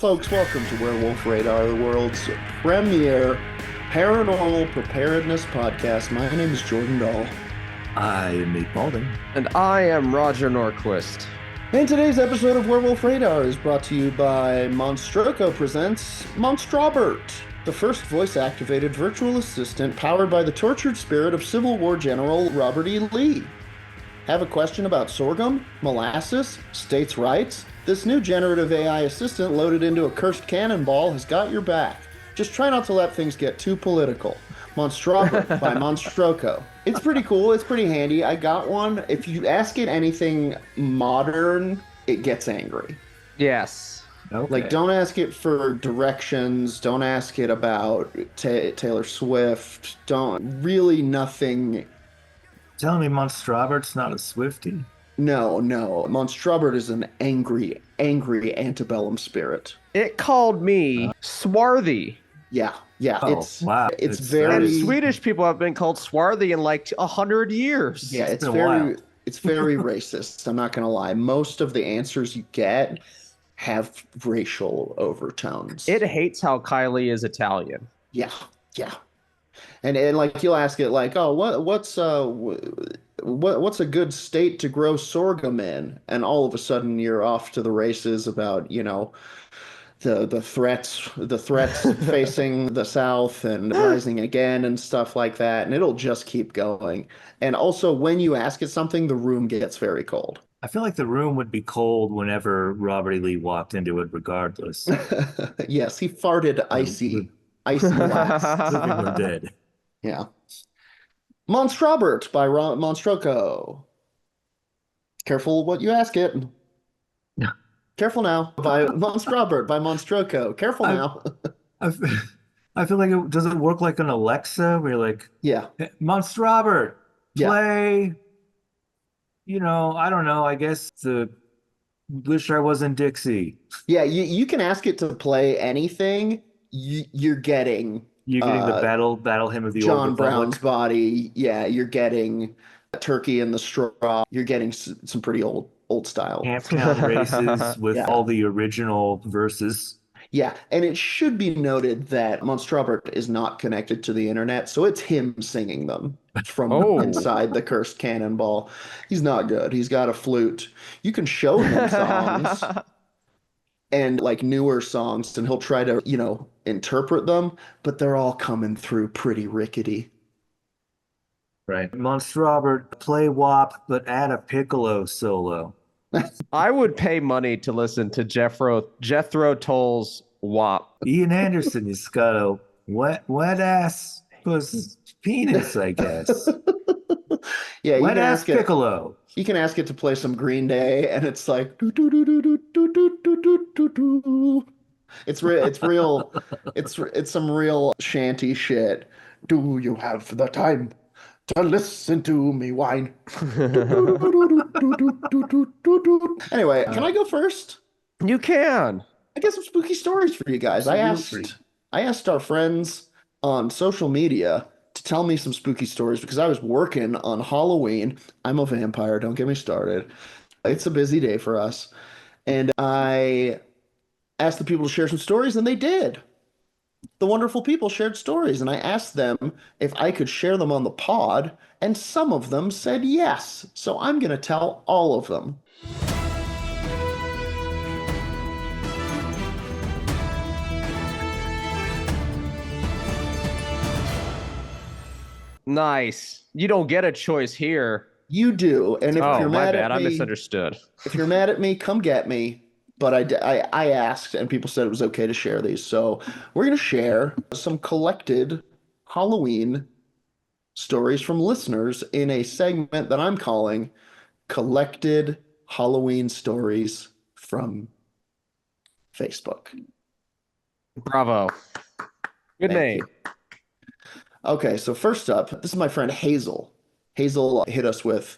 folks, welcome to Werewolf Radar, the world's premier paranormal preparedness podcast. My name is Jordan Dahl. I am Nate Balding. And I am Roger Norquist. And today's episode of Werewolf Radar is brought to you by Monstroco presents Monstrobert, the first voice-activated virtual assistant powered by the tortured spirit of Civil War General Robert E. Lee. Have a question about sorghum, molasses, states' rights? This new generative AI assistant loaded into a cursed cannonball has got your back. Just try not to let things get too political. Monstrobert by Monstroco. It's pretty cool. It's pretty handy. I got one. If you ask it anything modern, it gets angry. Yes. Okay. Like, don't ask it for directions. Don't ask it about Taylor Swift. Really nothing. Telling me Monstrobert's not a Swiftie? No. Monstrobert is an angry antebellum spirit. It called me swarthy. Yeah. Oh, wow. It's very... And Swedish people have been called swarthy in like 100 years. Yeah, it's very racist. I'm not going to lie. Most of the answers you get have racial overtones. It hates how Kylie is Italian. Yeah. And like you'll ask it like, oh, what's a good state to grow sorghum in? And all of a sudden you're off to the races about, the threats facing the South and rising again and stuff like that. And it'll just keep going. And also when you ask it something, the room gets very cold. I feel like the room would be cold whenever Robert E. Lee walked into it regardless. Yes, he farted icy wax. Living or dead. Yeah. Monstrobert by Monstroco. Careful what you ask it. Careful now. By Monstrobert by Monstroco. Careful now. I feel like does it work like an Alexa where you're like, Yeah. Monstrobert, Yeah. play, I don't know, I guess the Wish I Was in Dixie. Yeah, you can ask it to play anything. You're getting the battle hymn of the John Old Brown's Republic. Body. Yeah, you're getting Turkey in the Straw. You're getting some pretty old style. Camptown Races with all the original verses. Yeah, and it should be noted that Monstrobert is not connected to the internet, so it's him singing them from inside the cursed cannonball. He's not good. He's got a flute. You can show him songs and like newer songs, and he'll try to, interpret them, but they're all coming through pretty rickety. Right. Monstrobert, play WAP, but add a piccolo solo. I would pay money to listen to Jethro Tull's WAP. Ian Anderson has got a wet ass penis, I guess. Yeah, wet ass piccolo. You can ask it to play some Green Day, and it's like do do do do do do do do do do. It's real. It's some real shanty shit. Do you have the time to listen to me whine? Anyway, can I go first? You can. I got some spooky stories for you guys. I asked our friends on social media to tell me some spooky stories because I was working on Halloween. I'm a vampire, don't get me started. It's a busy day for us. And I asked the people to share some stories, and they did. The wonderful people shared stories, and I asked them if I could share them on the pod, and some of them said yes. So I'm going to tell all of them. Nice. You don't get a choice here. You do, and if you're my mad bad. at me, I misunderstood. If you're mad at me, come get me. But I asked, and people said it was okay to share these. So we're going to share some collected Halloween stories from listeners in a segment that I'm calling Collected Halloween Stories from Facebook. Bravo. Good Thank name. you. Okay, so first up, this is my friend Hazel. Hazel hit us with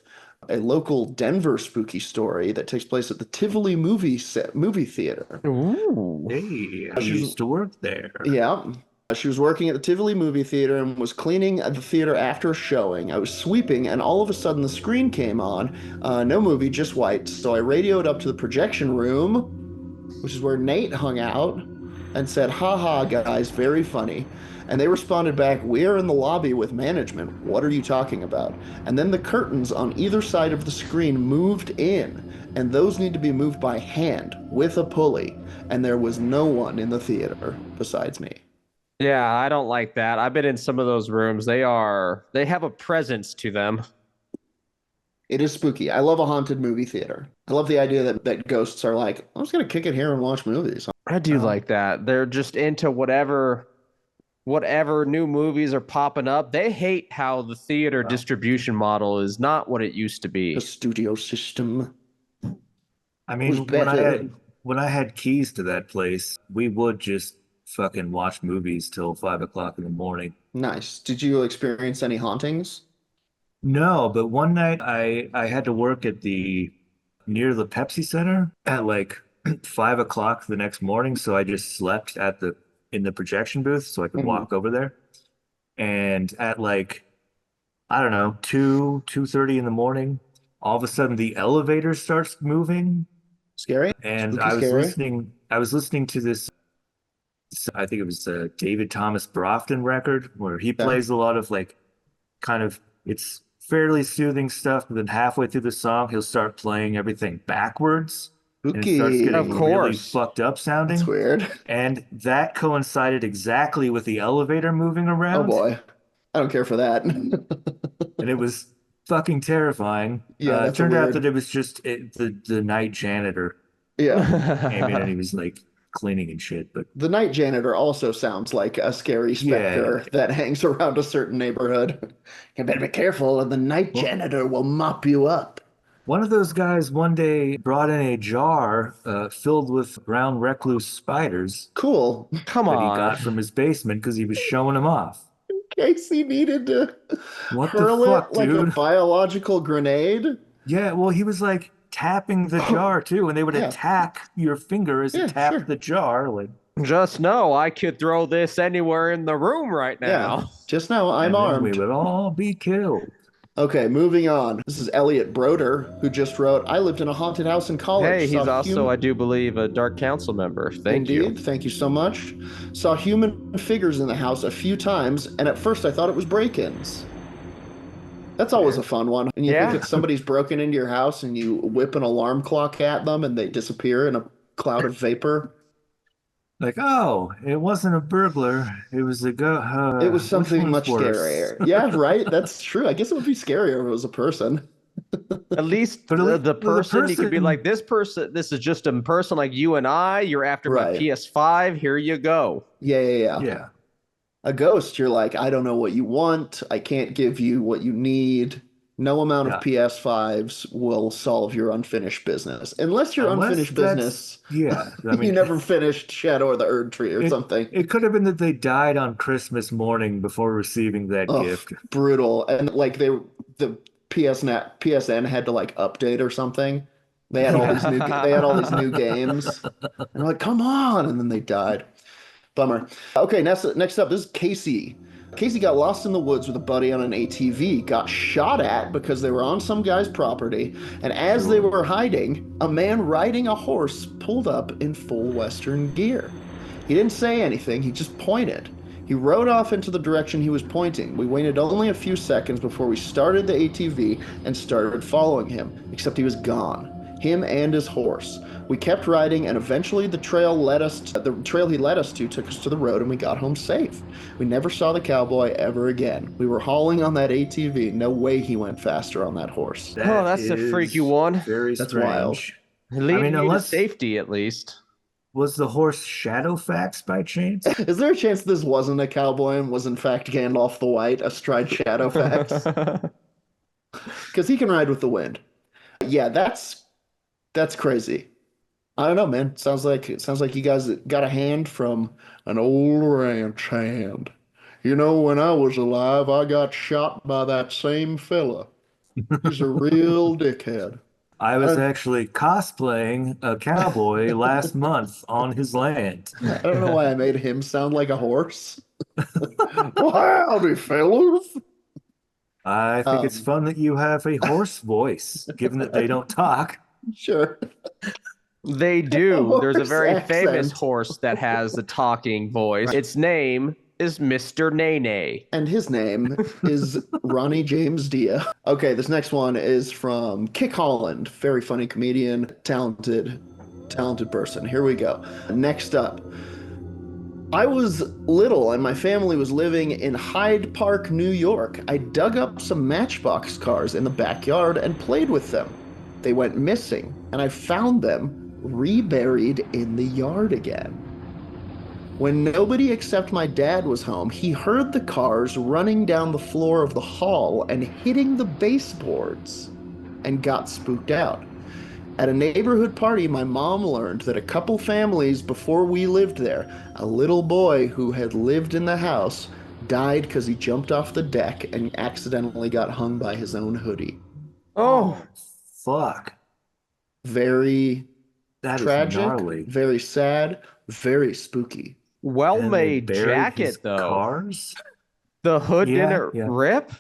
a local Denver spooky story that takes place at the Tivoli movie theater. Ooh. Hey, I used to work there. Yeah. She was working at the Tivoli movie theater and was cleaning the theater after a showing. I was sweeping, and all of a sudden the screen came on. No movie, just white. So I radioed up to the projection room which is where Nate hung out and said, haha, guys, very funny. And they responded back, we're in the lobby with management. What are you talking about? And then the curtains on either side of the screen moved in, and those need to be moved by hand with a pulley. And there was no one in the theater besides me. Yeah, I don't like that. I've been in some of those rooms. They have a presence to them. It is spooky. I love a haunted movie theater. I love the idea that ghosts are like, I'm just going to kick it here and watch movies. I do like that. They're just into whatever new movies are popping up. They hate how the theater distribution model is not what it used to be. The studio system. I mean, when I had keys to that place, we would just fucking watch movies till 5 o'clock in the morning. Nice. Did you experience any hauntings? No, but one night I had to work at near the Pepsi Center at like 5 o'clock the next morning, so I just slept in the projection booth so I could walk over there. And at like, I don't know, 2:30 in the morning, all of a sudden the elevator starts moving. Scary? And Spooky, I was listening to this, I think it was a David Thomas Brofton record where he plays a lot of like it's fairly soothing stuff, but then halfway through the song he'll start playing everything backwards. And it starts getting really fucked up sounding. That's weird. And that coincided exactly with the elevator moving around. Oh boy. I don't care for that. And it was fucking terrifying. Yeah, it turned out that it was just the night janitor. Yeah. Came in and he was like cleaning and shit. But the night janitor also sounds like a scary specter that hangs around a certain neighborhood. You better be careful, or the night janitor will mop you up. One of those guys one day brought in a jar filled with brown recluse spiders. Cool. Come on. That he got from his basement because he was showing them off. In case he needed to hurl it like a biological grenade. Yeah, well, he was like tapping the jar too, and they would attack your finger as it tapped the jar. Like, just know I could throw this anywhere in the room right now. Yeah, just know I'm armed. We would all be killed. Okay, moving on. This is Elliot Broder, who just wrote, I lived in a haunted house in college. Hey, he's also, I do believe, a Dark Council member. Thank you. Thank you so much. Saw human figures in the house a few times, and at first I thought it was break-ins. That's always a fun one. And you think that somebody's broken into your house and you whip an alarm clock at them and they disappear in a cloud of vapor. Like, oh, it wasn't a burglar. It was a it was something much scarier. Yeah, right? That's true. I guess it would be scarier if it was a person. At least the person, you could be like, this is just a person like you and I. You're after my PS5. Here you go. Yeah. A ghost, you're like, I don't know what you want. I can't give you what you need. No amount of PS5s will solve your unfinished business. Unless your unfinished business, I mean, you never finished Shadow of the Erd Tree or something. It could have been that they died on Christmas morning before receiving that gift. Brutal. And like the PSN had to like update or something. They had all these new games. And they're like, come on. And then they died. Bummer. Okay, next up, this is Casey. Casey got lost in the woods with a buddy on an ATV, got shot at because they were on some guy's property, and as they were hiding, a man riding a horse pulled up in full Western gear. He didn't say anything, he just pointed. He rode off into the direction he was pointing. We waited only a few seconds before we started the ATV and started following him, except he was gone. Him and his horse. We kept riding, and eventually the trail he led us to took us to the road, and we got home safe. We never saw the cowboy ever again. We were hauling on that ATV. No way he went faster on that horse. That's a freaky one. That's strange. Wild. Leading you to safety, at least. Was the horse Shadowfax by chance? Is there a chance this wasn't a cowboy and was in fact Gandalf the White astride Shadowfax? Because he can ride with the wind. Yeah, that's crazy. I don't know, man. Sounds like you guys got a hand from an old ranch hand. You know, when I was alive, I got shot by that same fella. He's a real dickhead. I was actually cosplaying a cowboy last month on his land. I don't know why I made him sound like a horse. Well, howdy, fellas. I think it's fun that you have a horse voice, given that they don't talk. Sure. They do. There's a Horse very famous accent. horse that has the talking voice. Its name is Mr. Nene. And his name is Ronnie James Dio. Okay, this next one is from Kick Holland. Very funny comedian, talented person. Here we go. Next up. I was little and my family was living in Hyde Park, New York. I dug up some Matchbox cars in the backyard and played with them. They went missing, and I found them reburied in the yard again. When nobody except my dad was home, he heard the cars running down the floor of the hall and hitting the baseboards and got spooked out. At a neighborhood party, my mom learned that a couple families before we lived there, a little boy who had lived in the house died because he jumped off the deck and accidentally got hung by his own hoodie. Oh, Fuck. Very That is tragic, gnarly. very sad, very spooky. well-made And they buried jacket, his though. Cars? The hood Yeah, didn't yeah. rip?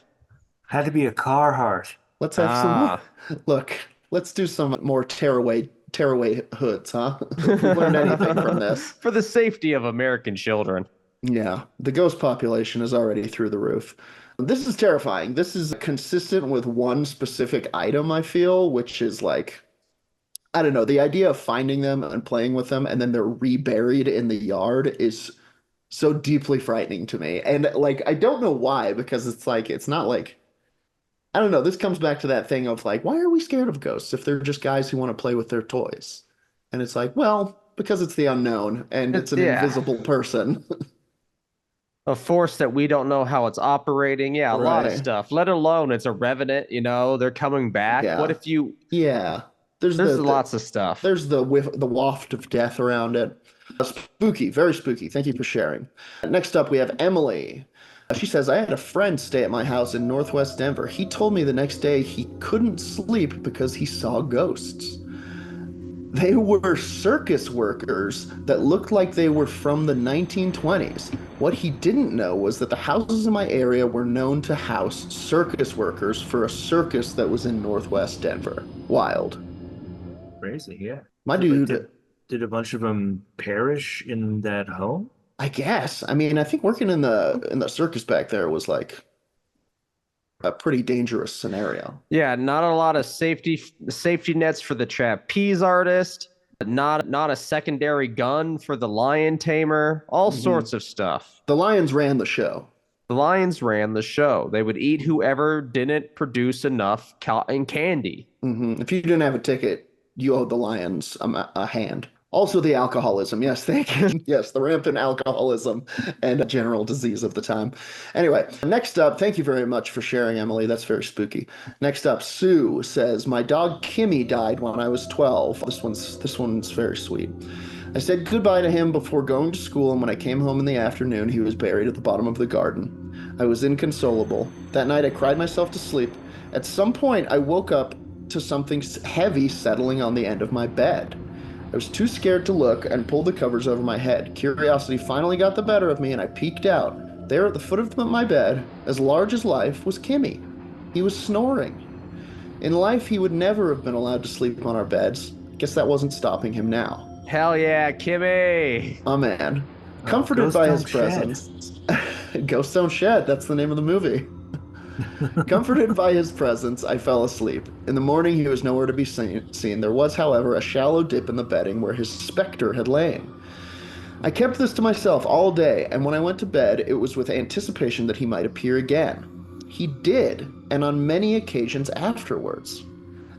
Had to be a Carhartt. Let's have some more. Look, let's do some more tearaway hoods, huh? If we learned anything from this. For the safety of American children. Yeah, the ghost population is already through the roof. This is terrifying. This is consistent with one specific item, I feel, which is like, I don't know, the idea of finding them and playing with them and then they're reburied in the yard is so deeply frightening to me. And like, I don't know why, because it's like, it's not like, I don't know, this comes back to that thing of like, why are we scared of ghosts if they're just guys who want to play with their toys? And it's like, well, because it's the unknown and it's an invisible person. A force that we don't know how it's operating. Yeah, a lot of Right. stuff. Let alone it's a revenant, they're coming back. Yeah. What if you Yeah. There's lots of stuff. There's the waft of death around it. Spooky, very spooky. Thank you for sharing. Next up, we have Emily. She says, I had a friend stay at my house in Northwest Denver. He told me the next day he couldn't sleep because he saw ghosts. They were circus workers that looked like they were from the 1920s. What he didn't know was that the houses in my area were known to house circus workers for a circus that was in Northwest Denver. Wild. Crazy, yeah. My So, dude, did a bunch of them perish in that home? I guess. I mean, I think working in the circus back there was like a pretty dangerous scenario. Yeah, not a lot of safety nets for the trapeze artist, not a secondary gun for the lion tamer, all sorts of stuff. The Lions ran the show. The lions ran the show. They would eat whoever didn't produce enough cotton candy. If you didn't have a ticket, you owed the Lions a hand. Also the alcoholism. Yes, thank you. Yes, the rampant alcoholism and general disease of the time. Anyway, next up, thank you very much for sharing, Emily. That's very spooky. Next up, Sue says, my dog Kimmy died when I was 12. This one's very sweet. I said goodbye to him before going to school, and when I came home in the afternoon, he was buried at the bottom of the garden. I was inconsolable. That night, I cried myself to sleep. At some point, I woke up to something heavy settling on the end of my bed. I was too scared to look and pulled the covers over my head. Curiosity finally got the better of me, and I peeked out. There at the foot of my bed, as large as life, was Kimmy. He was snoring. In life, he would never have been allowed to sleep on our beds. Guess that wasn't stopping him now. Hell yeah, Kimmy! Oh man. Comforted by his presence. Ghosts Don't Shed, that's the name of the movie. Comforted by his presence, I fell asleep. In the morning, he was nowhere to be seen. There was, however, a shallow dip in the bedding where his specter had lain. I kept this to myself all day, and when I went to bed, it was with anticipation that he might appear again. He did, and on many occasions afterwards.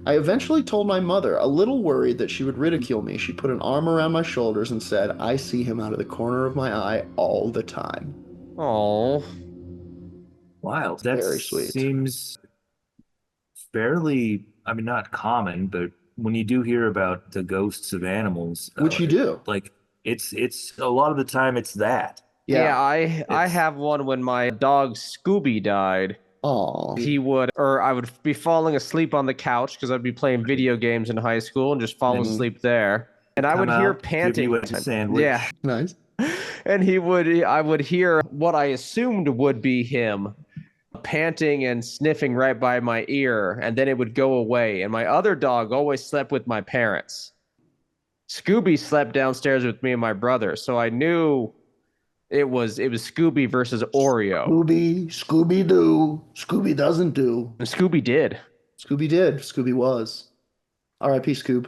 I eventually told my mother, a little worried that she would ridicule me. She put an arm around my shoulders and said, I see him out of the corner of my eye all the time. Oh, Wild. That Very sweet. seems fairly, I mean, not common, but when you do hear about the ghosts of animals, Which you do. like it's a lot of the time it's that. yeah. I have one when my dog Scooby died. Aw. I would be falling asleep on the couch because I'd be playing video games in high school and just fall asleep there. And I would Come hear out, give panting. you a sandwich. Yeah. Nice. And I would hear what I assumed would be him panting and sniffing right by my ear, and then it would go away. And my other dog always slept with my parents. Scooby slept downstairs with me and my brother, so I knew it was Scooby versus Oreo. Scooby-Doo. Scooby doesn't do. And Scooby did. Scooby did. Scooby was. R.I.P. Scoob.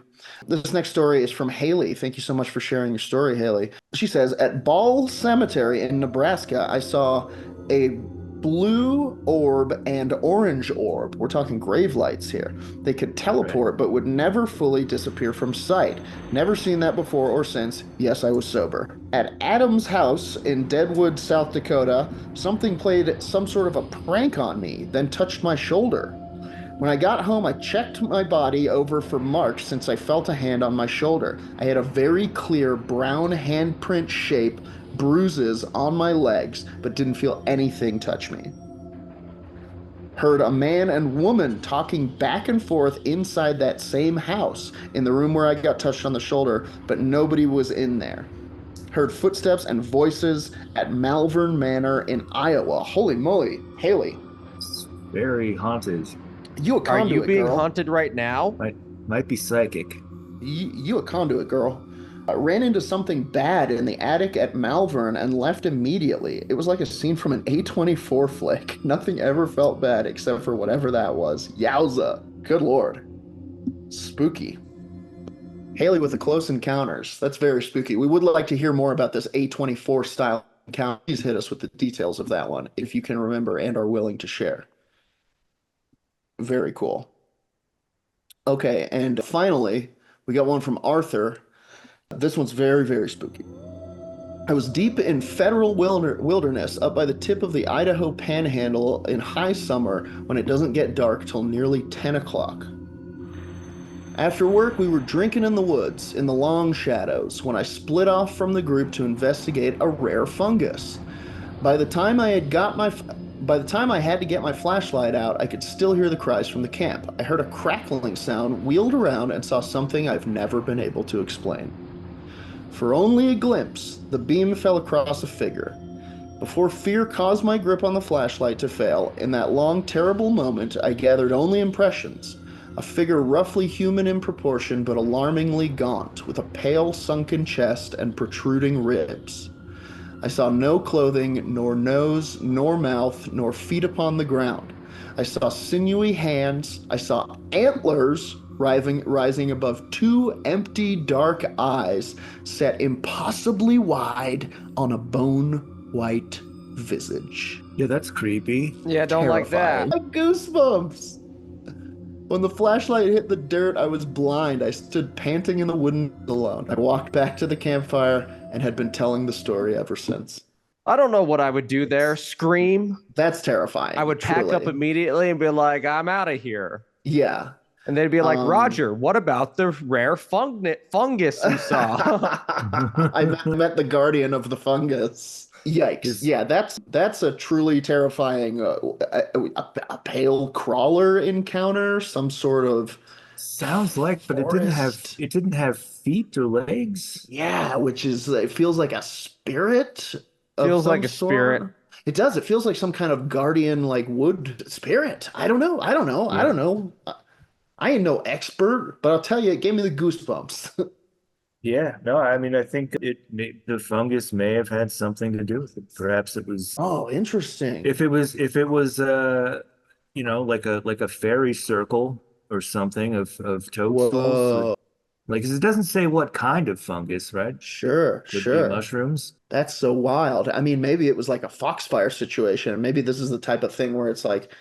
This next story is from Haley. Thank you so much for sharing your story, Haley. She says, at Ball Cemetery in Nebraska, I saw a blue orb and orange orb. We're talking grave lights here. They could teleport, but would never fully disappear from sight. Never seen that before or since. Yes, I was sober. At Adam's house in Deadwood, South Dakota, something played some sort of a prank on me, then touched my shoulder. When I got home, I checked my body over for marks since I felt a hand on my shoulder. I had a very clear brown handprint shape, bruises on my legs, but didn't feel anything touch me. Heard a man and woman talking back and forth inside that same house in the room where I got touched on the shoulder, but nobody was in there. Heard footsteps and voices at Malvern Manor in Iowa. Holy moly, Haley. Very haunted. You a conduit, Are you being girl. haunted right now? Might be psychic. You a conduit, girl. I ran into something bad in the attic at Malvern and left immediately. It was like a scene from an A24 flick. Nothing ever felt bad except for whatever that was. Yowza. Good lord. Spooky. Haley with the close encounters. That's very spooky. We would like to hear more about this A24 style encounter. Please hit us with the details of that one if you can remember and are willing to share. Very cool. Okay, and finally, we got one from Arthur. This one's very, very spooky. I was deep in federal wilderness up by the tip of the Idaho Panhandle in high summer when it doesn't get dark till nearly 10 o'clock. After work, we were drinking in the woods in the long shadows when I split off from the group to investigate a rare fungus. By the time I had to get my flashlight out, I could still hear the cries from the camp. I heard a crackling sound, wheeled around, and saw something I've never been able to explain. For only a glimpse, the beam fell across a figure. Before fear caused my grip on the flashlight to fail, in that long, terrible moment, I gathered only impressions. A figure roughly human in proportion, but alarmingly gaunt, with a pale, sunken chest and protruding ribs. I saw no clothing, nor nose, nor mouth, nor feet upon the ground. I saw sinewy hands. I saw antlers rising above two empty, dark eyes set impossibly wide on a bone-white visage. Yeah, that's creepy. Yeah, don't like that. Terrifying. Goosebumps. When the flashlight hit the dirt, I was blind. I stood panting in the wooden alone. I walked back to the campfire and had been telling the story ever since. I don't know what I would do there. Scream. That's terrifying. I would pack up immediately and be like, I'm out of here. Yeah. And they'd be like, Roger, what about the rare fungus you saw? I met the guardian of the fungus. Yikes. Yeah, that's a truly terrifying, a pale crawler encounter, some sort of sounds like, but forest. it didn't have feet or legs. Yeah, which is, it feels like a spirit of Feels some like a sort. spirit. It does. It feels like some kind of guardian, like wood spirit. I don't know. Yeah. I ain't no expert, but I'll tell you, it gave me the goosebumps. Yeah, no, I mean, I think the fungus may have had something to do with it. Perhaps it was. Oh, interesting. If it was, like a fairy circle or something of toadstools. Whoa. Like, 'cause it doesn't say what kind of fungus, right? Sure. Could be mushrooms. That's so wild. I mean, maybe it was like a foxfire situation. Maybe this is the type of thing where it's like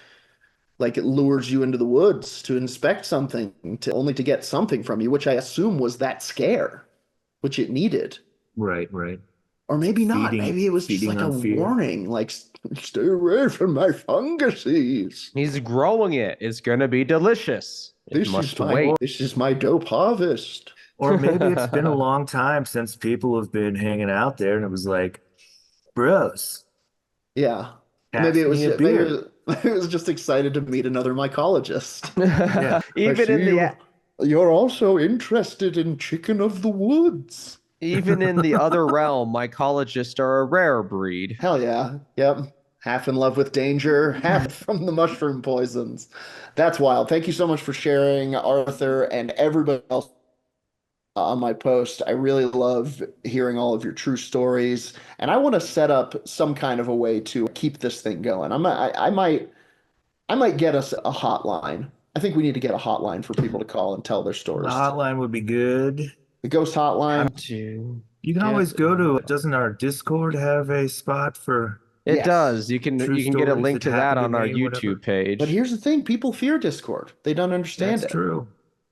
it lures you into the woods to inspect something, only to get something from you, which I assume was that scare, which it needed. Right. Or maybe not. Maybe it was just like a warning, like, stay away from my funguses. He's growing it. It's going to be delicious. This is my dope harvest. Or maybe it's been a long time since people have been hanging out there and it was like, bros. Yeah. Maybe it was just excited to meet another mycologist. Yeah. You're also interested in chicken of the woods. Even in the other realm, mycologists are a rare breed. Hell yeah. Yep. Half in love with danger, half from the mushroom poisons. That's wild. Thank you so much for sharing, Arthur, and everybody else. on my post. I really love hearing all of your true stories, and I want to set up some kind of a way to keep this thing going. I might get us a hotline. I think we need to get a hotline for people to call and tell their The stories. hotline would be good. The ghost hotline. You can always go to, doesn't our Discord have a spot for It Yes. does. You can true get a stories link that to that happened to on our me or whatever? YouTube page. But here's the thing, people fear Discord. They don't understand That's it. true.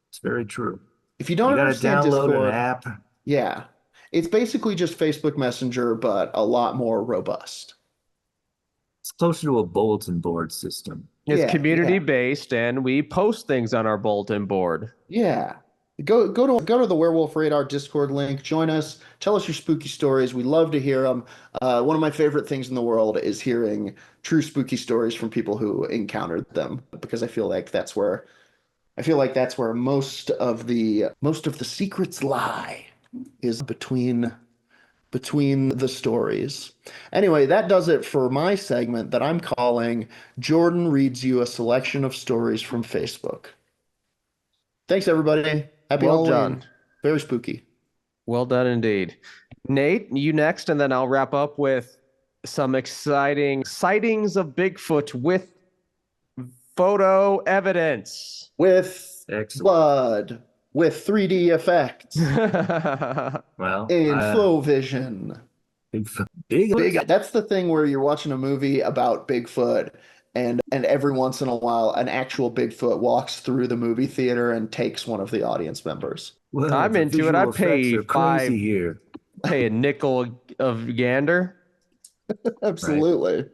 It's very true. If you don't You got to understand download Discord, an app. yeah. It's basically just Facebook Messenger, but a lot more robust. It's closer to a bulletin board system. It's Yeah, community yeah. based, and we post things on our bulletin board. Yeah. Go to the Werewolf Radar Discord link. Join us. Tell us your spooky stories. We love to hear them. One of my favorite things in the world is hearing true spooky stories from people who encountered them, because I feel like that's where most of the secrets lie, is between the stories. Anyway, that does it for my segment that I'm calling Jordan Reads You a Selection of Stories from Facebook. Thanks, everybody. Happy Well Halloween. done. Very spooky. Well done indeed. Nate, you next, and then I'll wrap up with some exciting sightings of Bigfoot with photo evidence. With Excellent. blood, with 3D effects, Well, in flow vision. big. That's the thing where you're watching a movie about Bigfoot, and every once in a while an actual Bigfoot walks through the movie theater and takes one of the audience members. Well, I'm the into it. I visual effects pay are crazy $5 here. pay a nickel of gander. Absolutely.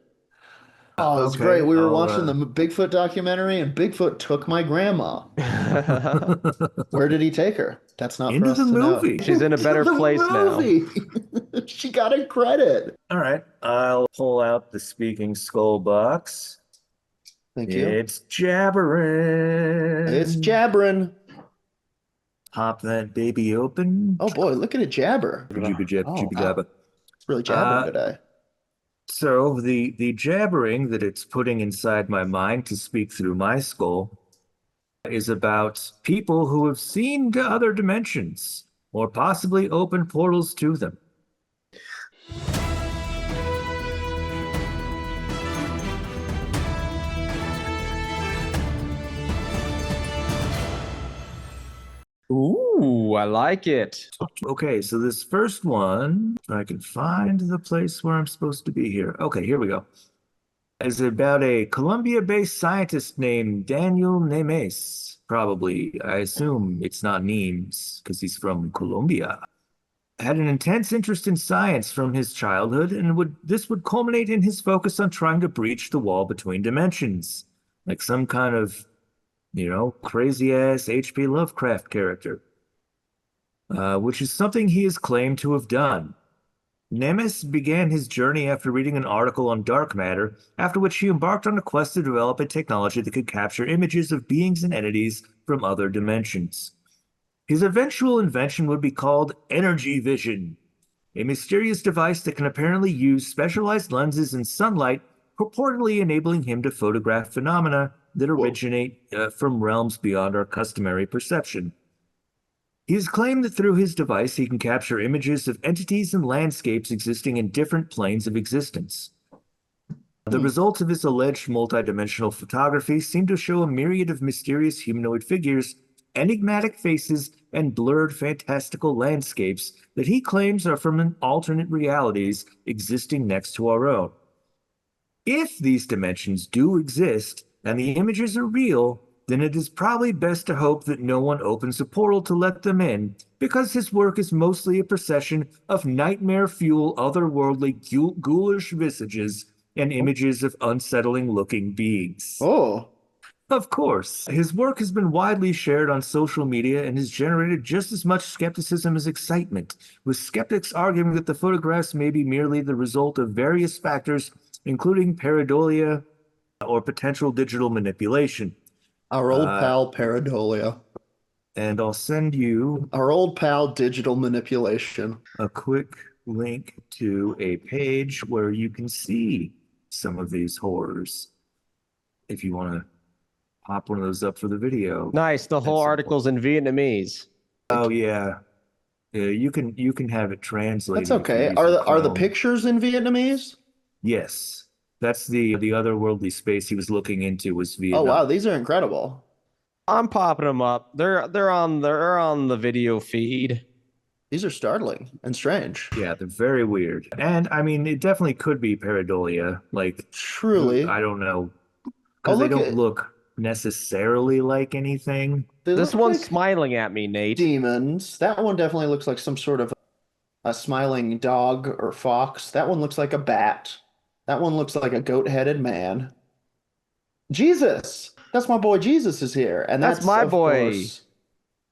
Oh, it's Okay, great. We were I'll, watching the Bigfoot documentary, and Bigfoot took my grandma. Where did he take her? That's not for Into us the to know. movie. She's in a better The place now. movie. She got a credit. All right, I'll pull out the speaking skull box. Thank you. It's jabbering. It's jabbering. Pop that baby open. Oh boy, look at it jabber. Jibba jab, Oh, jibba wow. jabba. It's really jabbering today. So the jabbering that it's putting inside my mind to speak through my skull is about people who have seen to other dimensions or possibly open portals to them. Ooh, I like it. Okay, so this first one, if I can find the place where I'm supposed to be here. Okay, here we go. Is about a Colombia-based scientist named Daniel Nemes. Probably, I assume it's not Nemes because he's from Colombia. Had an intense interest in science from his childhood, and this would culminate in his focus on trying to breach the wall between dimensions, like some kind of, crazy-ass H.P. Lovecraft character, which is something he has claimed to have done. Nemes began his journey after reading an article on dark matter, after which he embarked on a quest to develop a technology that could capture images of beings and entities from other dimensions. His eventual invention would be called energy vision, a mysterious device that can apparently use specialized lenses and sunlight, purportedly enabling him to photograph phenomena that originate from realms beyond our customary perception. He has claimed that through his device he can capture images of entities and landscapes existing in different planes of existence. The results of his alleged multidimensional photography seem to show a myriad of mysterious humanoid figures, enigmatic faces, and blurred fantastical landscapes that he claims are from alternate realities existing next to our own. If these dimensions do exist, and the images are real, then it is probably best to hope that no one opens a portal to let them in, because his work is mostly a procession of nightmare-fuel otherworldly ghoulish visages and images of unsettling-looking beings. Oh. Of course, his work has been widely shared on social media and has generated just as much skepticism as excitement, with skeptics arguing that the photographs may be merely the result of various factors, including pareidolia or potential digital manipulation. Our old pal Paradolia. And I'll send you Our old pal digital manipulation. a quick link to a page where you can see some of these horrors if you want to pop one of those up for the video. Nice. The whole article's in Vietnamese. Oh, yeah. You can have it That's translated if you're okay. Are using the Chrome. pictures in Vietnamese? Yes, that's the otherworldly space he was looking into was Oh wow, Vietnam. these are incredible. I'm popping them up. They're on the video feed. These are startling and strange. Yeah, they're very weird. And I mean, it definitely could be pareidolia. Like, Truly. I don't know, Oh, because they look don't at look necessarily like anything. they This look one's like smiling at me, Nate. demons. That one definitely looks like some sort of a smiling dog or fox. That one looks like a bat. That one looks like a goat-headed man. Jesus! That's my boy Jesus is here. And That's that's, my of boy, course,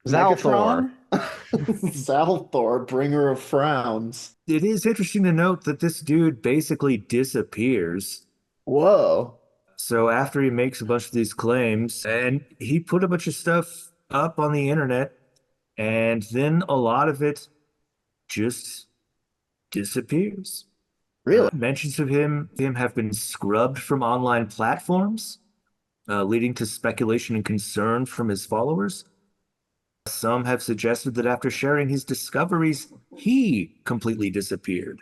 Zalthor. Megatron? Zalthor, bringer of frowns. It is interesting to note that this dude basically disappears. Whoa. So after he makes a bunch of these claims, and he put a bunch of stuff up on the internet, and then a lot of it just disappears. Really? Mentions of him have been scrubbed from online platforms, leading to speculation and concern from his followers. Some have suggested that after sharing his discoveries, he completely disappeared.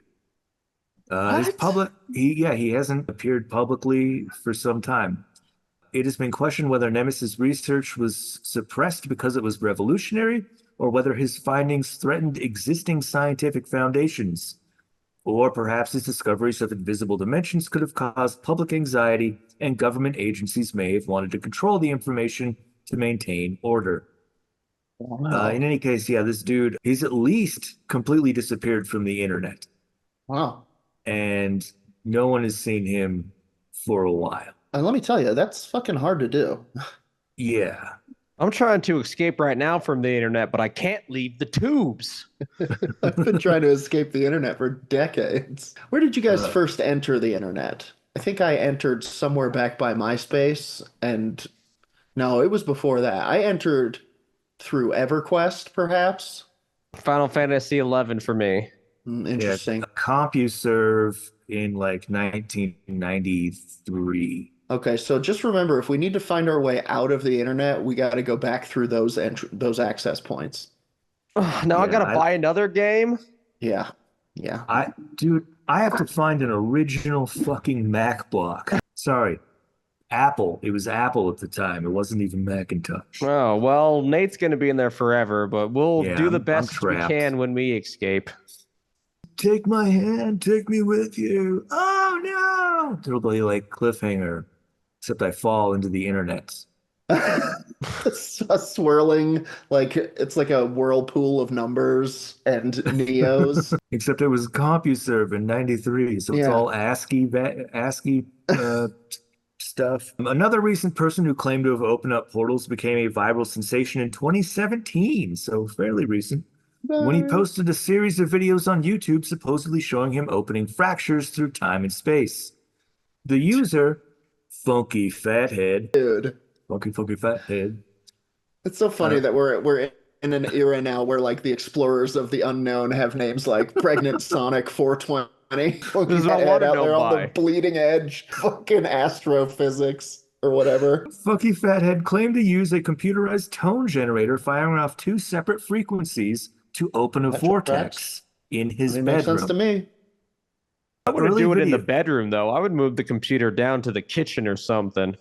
His What? public, he hasn't appeared publicly for some time. It has been questioned whether Nemesis research was suppressed because it was revolutionary, or whether his findings threatened existing scientific foundations. Or perhaps his discoveries of invisible dimensions could have caused public anxiety, and government agencies may have wanted to control the information to maintain order. In Wow. any case, yeah, this dude, he's at least completely disappeared from the internet, Wow. and no one has seen him for a while. And let me tell you, that's fucking hard to do. Yeah. I'm trying to escape right now from the internet, but I can't leave the tubes. I've been trying to escape the internet for decades. Where did you guys Uh, first enter the internet? I think I entered somewhere back by MySpace, and no, it was before that. I entered through EverQuest, perhaps. Final Fantasy 11 for me. yeah, Interesting. CompuServe in like 1993. Okay, so just remember, if we need to find our way out of the internet, we got to go back through those access points. Now I Yeah, gotta buy another game. Yeah, yeah. dude, I have to find an original fucking Mac block. Sorry, Apple. It was Apple at the time. It wasn't even Macintosh. Oh, well, Nate's gonna be in there forever, but we'll Yeah, do the I'm best we trapped. can when we escape. Take my hand, take me with you. Oh no! It'll be like cliffhanger, except I fall into the internet. It's a swirling, like it's like a whirlpool of numbers and neos. Except it was CompuServe in 93, so it's Yeah. all ASCII stuff. Another recent person who claimed to have opened up portals became a viral sensation in 2017, so fairly recent, when he posted a series of videos on YouTube supposedly showing him opening fractures through time and space. The user, Funky Fathead, Dude, Funky Fathead, it's so funny uh, that we're in an era now where like the explorers of the unknown have names like Pregnant Sonic 420. This is what I Head want to out know there on the by. bleeding edge, fucking astrophysics or whatever. Funky Fathead claimed to use a computerized tone generator firing off two separate frequencies to open a That vortex tracks. in I his mean, makes sense to bedroom. me. I wouldn't Early do it in the video. bedroom though. I would move the computer down to the kitchen or something.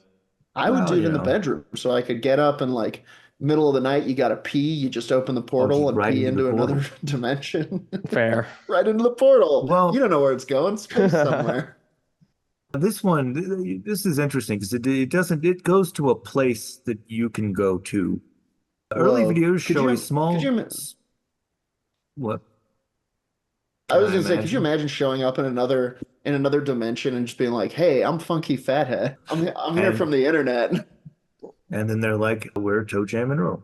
I would Well, do it you in the know, bedroom so I could get up and like middle of the night, you gotta pee, you just open the portal just and right pee into the into portal. another dimension. Fair. Right into the portal. You Well, don't know where it's going, space somewhere. this is interesting because it goes to a place that you can go to. Early Whoa. videos Could show a you could small, you what I can was I gonna say, could you imagine? imagine showing up in another dimension and just being like, "Hey, I'm Funky Fathead. I'm here And from the internet. and then they're like, we're Toe Jam and Earl.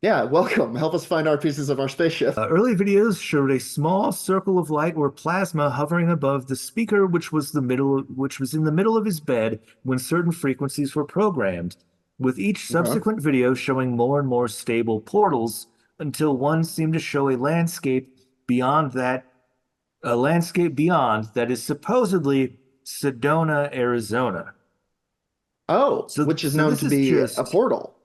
Yeah, welcome. Help us find our pieces of our spaceship." Early videos showed a small circle of light or plasma hovering above the speaker, which was in the middle of his bed when certain frequencies were programmed, with each Okay. subsequent video showing more and more stable portals until one seemed to show a landscape beyond that is supposedly Sedona, Arizona. Oh, So, which is so known this to is be a just portal.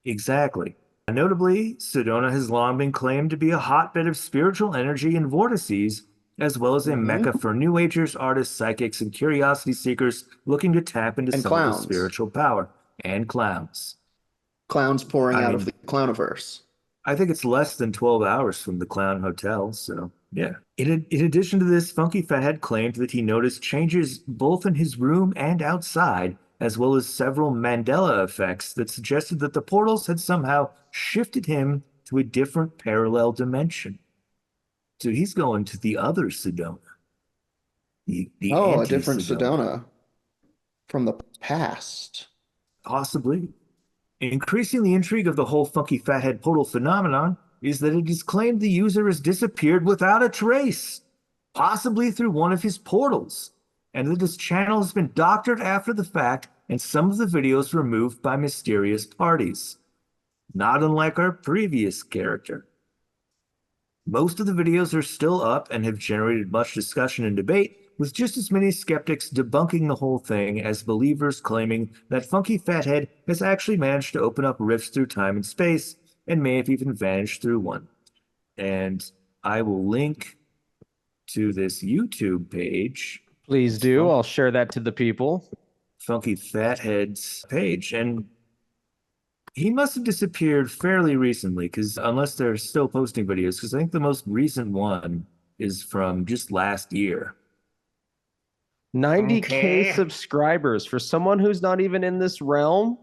exactly. Notably, Sedona has long been claimed to be a hotbed of spiritual energy and vortices, as well as a mecca for New Agers, artists, psychics, and curiosity seekers looking to tap into And some of the clowns. spiritual power. And clowns. Clowns pouring out of the clowniverse. I think it's less than 12 hours from the Clown Hotel, so yeah. In addition to this, Funky Fathead claimed that he noticed changes both in his room and outside, as well as several Mandela effects that suggested that the portals had somehow shifted him to a different parallel dimension. So he's going to the other Sedona. The A different anti-Sedona. Sedona from the past. Possibly. Increasing the intrigue of the whole Funky Fathead portal phenomenon is that it is claimed the user has disappeared without a trace, possibly through one of his portals, and that his channel has been doctored after the fact and some of the videos removed by mysterious parties, not unlike our previous character. Most of the videos are still up and have generated much discussion and debate, with just as many skeptics debunking the whole thing as believers claiming that Funky Fathead has actually managed to open up rifts through time and space and may have even vanished through one. And I will link to this YouTube page. Please do. I'll share that to the people. Funky Fathead's page. And he must have disappeared fairly recently, because unless they're still posting videos, because I think the most recent one is from just last year. 90K subscribers for someone who's not even in this realm.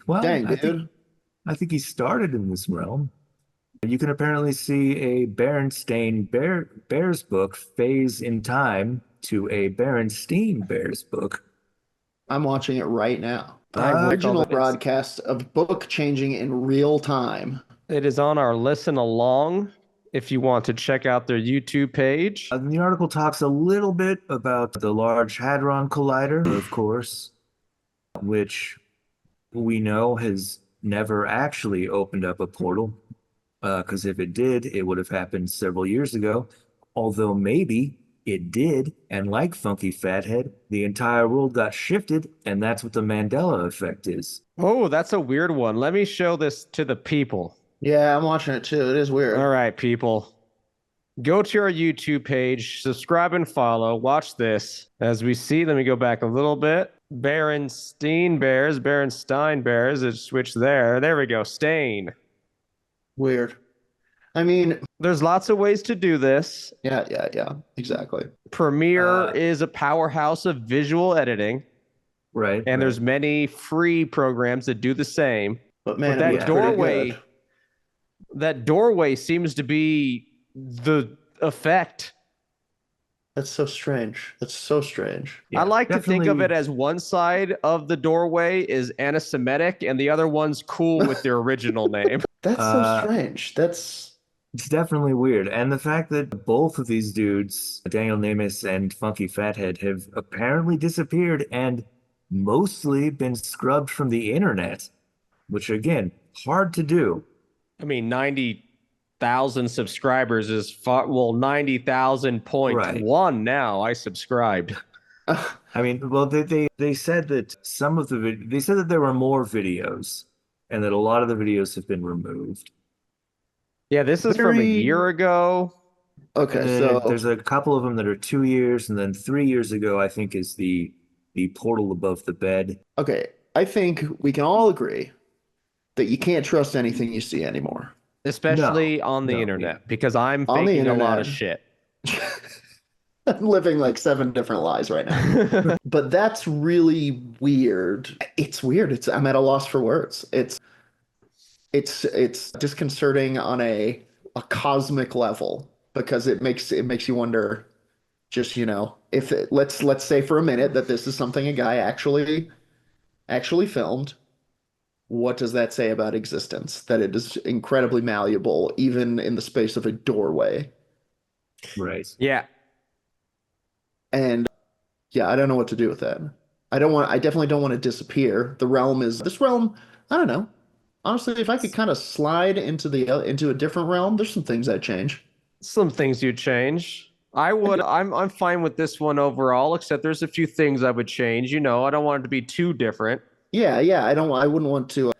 Well, Dang, dude. I think he started in this realm. You can apparently see a Berenstain Bears book phase in time to a Berenstein Bears book. I'm watching it right now. Original broadcast of book changing in real time. It is on our listen along if you want to check out their YouTube page. The article talks a little bit about the Large Hadron Collider, of course, which we know has never actually opened up a portal, because if it did, it would have happened several years ago, although maybe it did, and like Funky Fathead, the entire world got shifted, and that's what the Mandela Effect is. Oh, that's a weird one. Let me show this to the people. Yeah, I'm watching it too. It is weird. All right, people. Go to our YouTube page, subscribe and follow. Watch this. As we see, let me go back a little bit. Berenstein Bears, it switched there. There we go. Stain. Weird. I mean, there's lots of ways to do this. Yeah, exactly. Premiere is a powerhouse of visual editing. Right. And there's many free programs that do the same. But man, that doorway seems to be the effect. That's so strange. That's so strange. Yeah, I like to think of it as one side of the doorway is anti-Semitic and the other one's cool with their original name. That's so strange. It's definitely weird. And the fact that both of these dudes, Daniel Namus and Funky Fathead, have apparently disappeared and mostly been scrubbed from the internet, which again, hard to do. I mean, 90,000 subscribers is 90,000.1 now. I subscribed. I mean, well, they said that they said that there were more videos and that a lot of the videos have been removed. Yeah, this is from a year ago. Okay, so there's a couple of them that are 2 years, and then 3 years ago, I think, is the portal above the bed. Okay, I think we can all agree that you can't trust anything you see anymore. Especially on the internet, because I'm faking a lot of shit. I'm living like 7 different lies right now. But that's really weird. It's weird. I'm at a loss for words. It's disconcerting on a cosmic level, because it makes you wonder, just, if let's say for a minute that this is something a guy actually filmed. What does that say about existence? That it is incredibly malleable, even in the space of a doorway. Right. Yeah. And yeah, I don't know what to do with that. I definitely don't want to disappear. This realm, I don't know. Honestly, if I could kind of slide into a different realm, there's some things I'd change. Some things you'd change. I would. I'm fine with this one overall, except there's a few things I would change. I don't want it to be too different. Yeah. I wouldn't want to,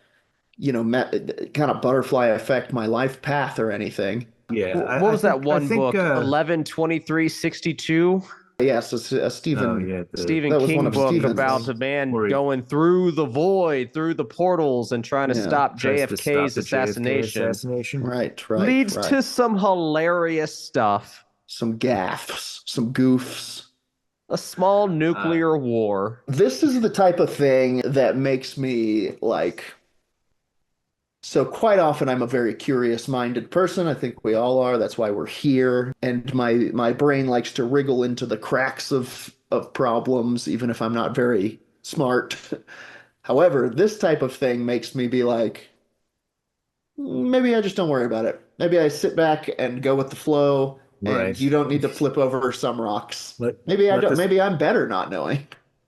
kind of butterfly effect my life path or anything. Yeah, What was that I one think book? 11/23/62. Yes, a oh Stephen. yeah, Stephen That was one King of book Stephen's. about a man Or he going through the void, through the portals, and trying to Yeah, stop tries to stop JFK's the JFK assassination. assassination. right. Leads to some hilarious stuff. Some gaffes, some goofs. A small Uh, nuclear war. This is the type of thing that makes me like. So quite often I'm a very curious-minded person. I think we all are. That's why we're here. And my brain likes to wriggle into the cracks of problems, even if I'm not very smart. However, this type of thing makes me be like, maybe I just don't worry about it. Maybe I sit back and go with the flow, and right. you don't need to flip over some rocks. Let Maybe I let don't. this Maybe I'm better not knowing.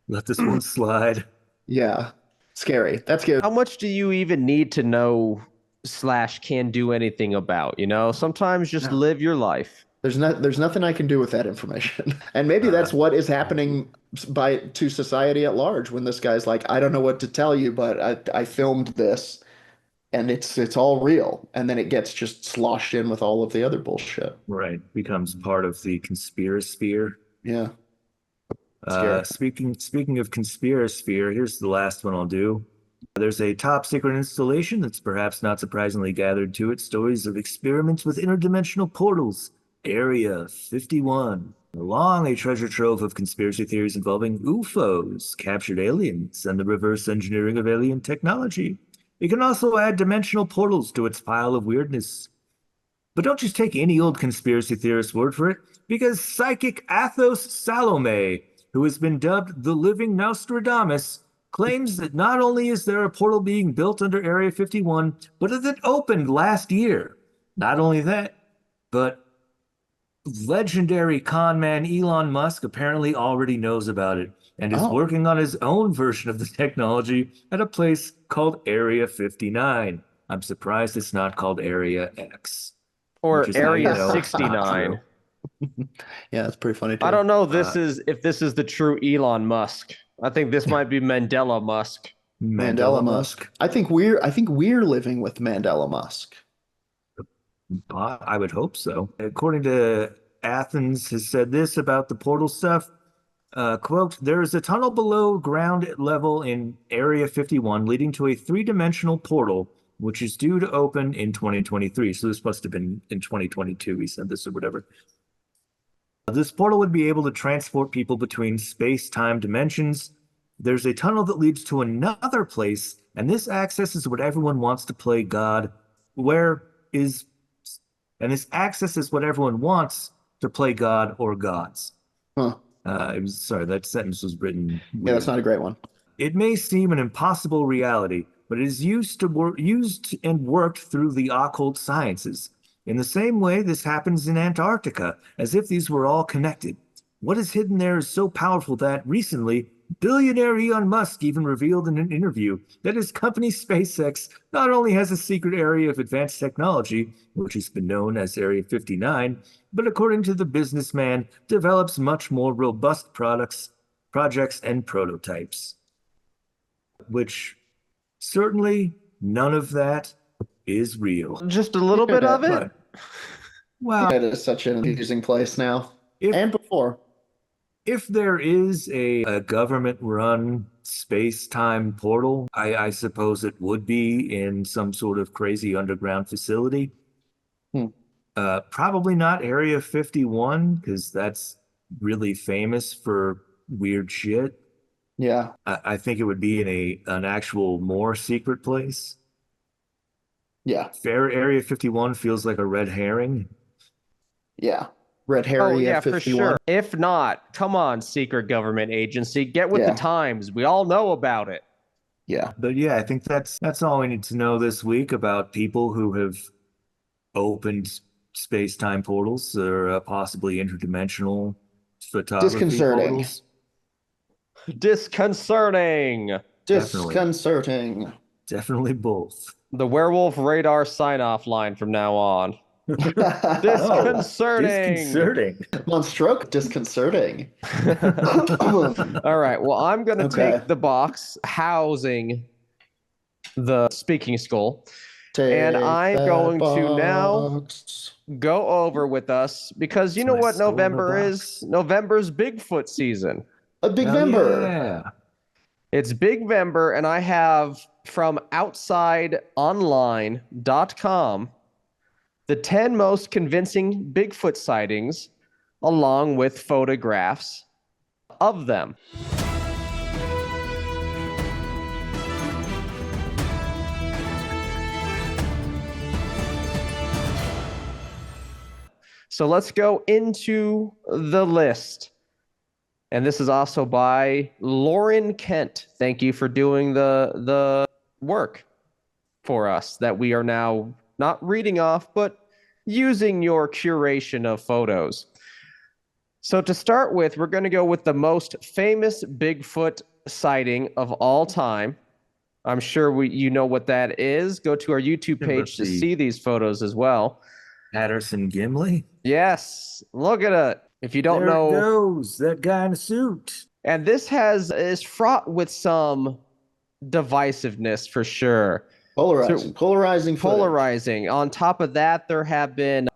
let this one slide. Yeah, scary. That's scary. How much do you even need to know / can do anything about? Sometimes just No. live your life. There's nothing I can do with that information. And maybe Uh, that's what is happening to society at large when this guy's like, I don't know what to tell you, but I filmed this and it's all real. And then it gets just sloshed in with all of the other bullshit. right, becomes part of the conspirasphere. Yeah. Scary. Speaking of conspirasphere, here's the last one I'll do. There's a top secret installation that's perhaps not surprisingly gathered to it stories of experiments with interdimensional portals. Area 51. Along a treasure trove of conspiracy theories involving UFOs, captured aliens, and the reverse engineering of alien technology. It can also add dimensional portals to its pile of weirdness. But don't just take any old conspiracy theorist's word for it, because psychic Athos Salome, who has been dubbed the living Nostradamus, claims that not only is there a portal being built under Area 51, but it opened last year. Not only that, but legendary con man Elon Musk apparently already knows about it and is Oh, working on his own version of the technology at a place called Area 59. I'm surprised it's not called Area X, Or which is how you Area know it's not 69. true. yeah, that's pretty funny I too. don't know if this is the true Elon Musk. I think this might be Mandela Musk. Mandela Musk. I think we're living with Mandela Musk. I would hope so. According to Athens, has said this about the portal stuff. Quote, there is a tunnel below ground level in Area 51 leading to a three-dimensional portal, which is due to open in 2023. So this must have been in 2022, he said this or whatever. This portal would be able to transport people between space-time dimensions. There's a tunnel that leads to another place, and this access is what everyone wants to play God. This access is what everyone wants to play God or gods. Huh. Sorry, that sentence was written Yeah, weird. that's not a great one. It may seem an impossible reality, but it is used and worked through the occult sciences. In the same way, this happens in Antarctica, as if these were all connected. What is hidden there is so powerful that recently, billionaire Elon Musk even revealed in an interview that his company SpaceX not only has a secret area of advanced technology, which has been known as Area 59, but according to the businessman, develops much more robust projects, and prototypes. Which certainly none of that is real. Just a little bit of it? But, well, It is such an amusing place now. if And before. if there is a government-run space-time portal, I suppose it would be in some sort of crazy underground facility. Hmm. Probably not Area 51, because that's really famous for weird shit. Yeah. I think it would be in an actual more secret place. Yeah. Fair Area 51 feels like a red herring. Yeah. Red Oh, Harry yeah, for F-51. sure. If not, come on, secret government agency, get with the Yeah. times. We all know about it. Yeah. But yeah, I think that's all we need to know this week about people who have opened space-time portals or possibly interdimensional photography Disconcerting. portals. Disconcerting. Disconcerting. Definitely both. The Werewolf Radar sign-off line from now on. Disconcerting. Disconcerting. Monstroke, disconcerting. All right. Well, I'm going to Okay. take the box housing the speaking skull. Take And I'm that going to now box. go over with us because you It's know my what soul in a November is? box. November's Bigfoot season. A big Oh, member. yeah. It's Big Vember, and I have from outsideonline.com the 10 most convincing Bigfoot sightings, along with photographs of them. So let's go into the list. And this is also by Lauren Kent. Thank you for doing the work for us that we are now not reading off, but using your curation of photos. So to start with, we're going to go with the most famous Bigfoot sighting of all time. I'm sure you know what that is. Go to our YouTube page to see these photos as well. Patterson Gimli. Yes, look at it. If you don't There know, it goes, that guy in a suit. and this is fraught with some divisiveness for sure. Polarizing. Polarizing footage. Polarizing. On top of that, there have been,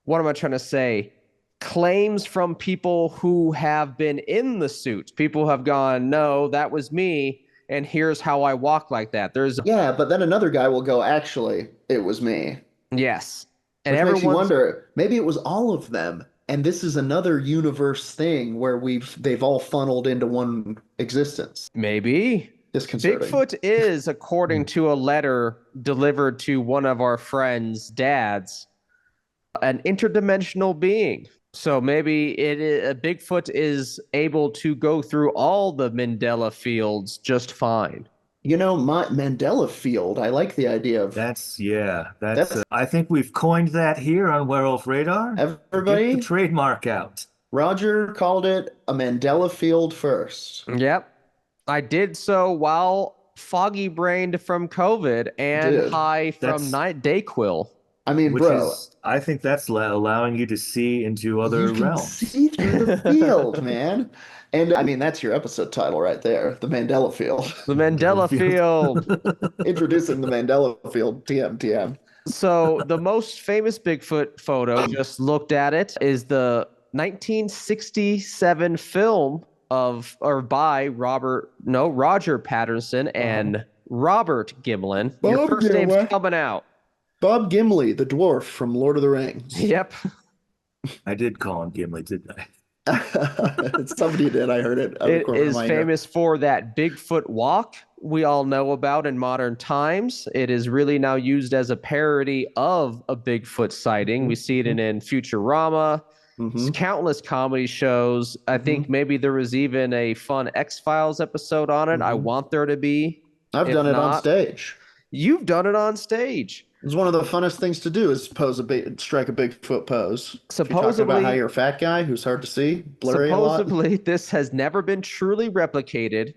what am I trying to say? Claims from people who have been in the suit. People have gone, no, that was me, and here's how I walk like that. Yeah, but then another guy will go, actually, it was me. Yes. And Which makes you everyone's wonder, maybe it was all of them. And this is another universe thing where they've all funneled into one existence. maybe. Disconcerting. Bigfoot is, according to a letter delivered to one of our friends' dads, an interdimensional being. So maybe Bigfoot is able to go through all the Mandela fields just fine. You know, my Mandela field, I like the idea of That's I think we've coined that here on Werewolf Radar. everybody. Get the trademark out. Roger called it a Mandela field first. Yep. I did so while foggy-brained from COVID and Dude, high from Dayquil. I mean, Which bro, is, I think that's allowing you to see into other you can realms. see through the field, man. And I mean, that's your episode title right there, the Mandela field. The Mandela field. Introducing the Mandela field, TM. So the most famous Bigfoot photo, just looked at it, is the 1967 film by Roger Patterson and Robert Gimlin. Your Bob first name's Gimlin. coming out. Bob Gimli, the dwarf from Lord of the Rings. Yep. I did call him Gimli, didn't I? Somebody did. I heard it. It is famous for that Bigfoot walk we all know about in modern times. It is really now used as a parody of a Bigfoot sighting. We see it in Futurama, countless comedy shows. I think maybe there was even a fun X-Files episode on it. I want there to be. I've done it on stage. You've done it on stage. It's one of the funnest things to do is strike a Bigfoot pose. Supposedly, about how you're a fat guy who's hard to see, blurry supposedly this has never been truly replicated.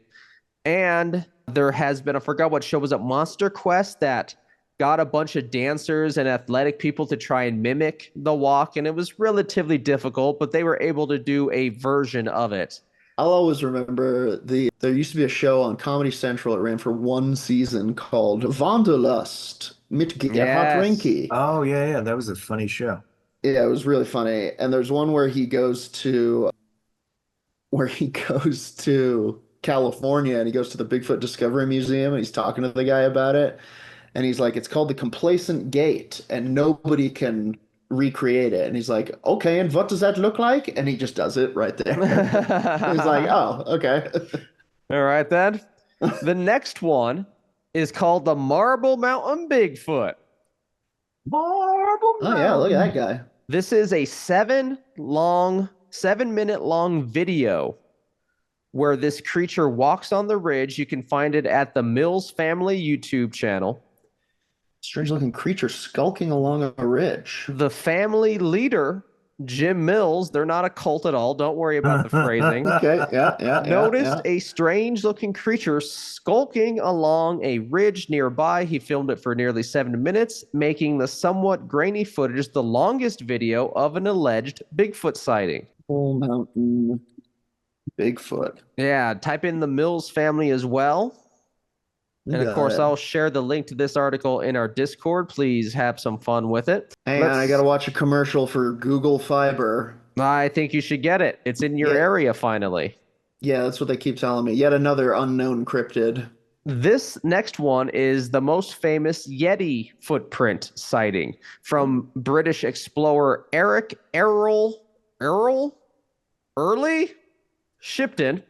And there has been, I forgot what show was it, Monster Quest, that got a bunch of dancers and athletic people to try and mimic the walk. And it was relatively difficult, but they were able to do a version of it. I'll always remember there used to be a show on Comedy Central. It ran for one season called Wanderlust mit Gerhard Renke. Oh, yeah. That was a funny show. Yeah, it was really funny. And there's one where he goes to California and he goes to the Bigfoot Discovery Museum and he's talking to the guy about it. And he's like, it's called the Complacent Gate and nobody can recreate it. And he's like, okay, and what does that look like? And he just does it right there. He's like, oh, okay. All right, then. The next one is called the Marble Mountain Bigfoot. Oh, yeah, look at that guy. This is a 7-minute long video where this creature walks on the ridge. You can find it at the Mills Family YouTube channel. Strange looking creature skulking along a ridge. The family leader, Jim Mills, they're not a cult at all. Don't worry about the phrasing. Okay, yeah. Noticed a strange looking creature skulking along a ridge nearby. He filmed it for nearly 7 minutes, making the somewhat grainy footage the longest video of an alleged Bigfoot sighting. Full mountain Bigfoot. Yeah, type in the Mills family as well. You And of got course, it. I'll share the link to this article in our Discord. Please have some fun with it. Hang on, I gotta watch a commercial for Google Fiber. I think you should get it. It's in your Yeah. area finally. Yeah, that's what they keep telling me. Yet another unknown cryptid. This next one is the most famous Yeti footprint sighting from British explorer Eric Early Shipton.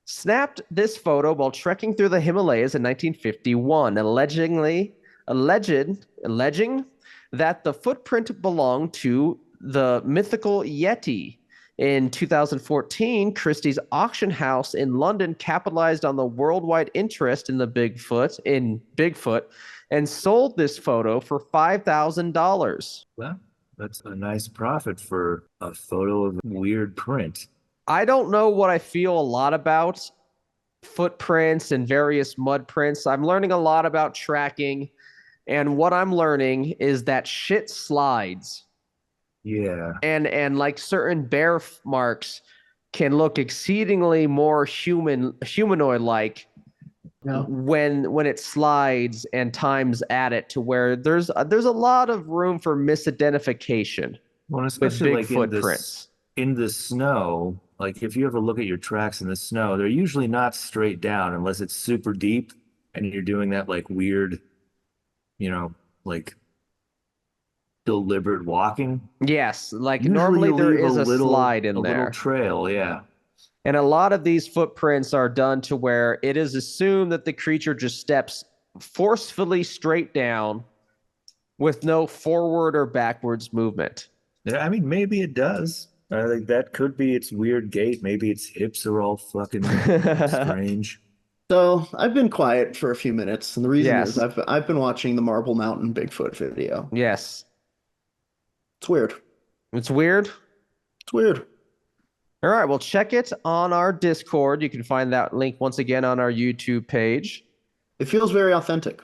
Snapped this photo while trekking through the Himalayas in 1951, alleging that the footprint belonged to the mythical Yeti. In 2014, Christie's auction house in London capitalized on the worldwide interest in Bigfoot and sold this photo for $5,000. Well, that's a nice profit for a photo of a weird print. I don't know what I feel a lot about footprints and various mud prints. I'm learning a lot about tracking, and what I'm learning is that shit slides. Yeah. And like certain bear marks can look exceedingly more humanoid-like when it slides and time's at it, to where there's a lot of room for misidentification Well, with especially big like footprints. in the snow, like if you ever look at your tracks in the snow, they're usually not straight down unless it's super deep and you're doing that like weird, like deliberate walking. Yes, like Usually normally you there leave is a slide in a there. little trail, yeah. And a lot of these footprints are done to where it is assumed that the creature just steps forcefully straight down with no forward or backwards movement. Yeah, I mean, maybe it does. I think that could be its weird gait. Maybe its hips are all fucking strange. So I've been quiet for a few minutes, and the reason Yes. is I've been watching the Marble Mountain Bigfoot video. Yes. It's weird. It's weird. It's weird. All right, well, check it on our Discord. You can find that link once again on our YouTube page. It feels very authentic.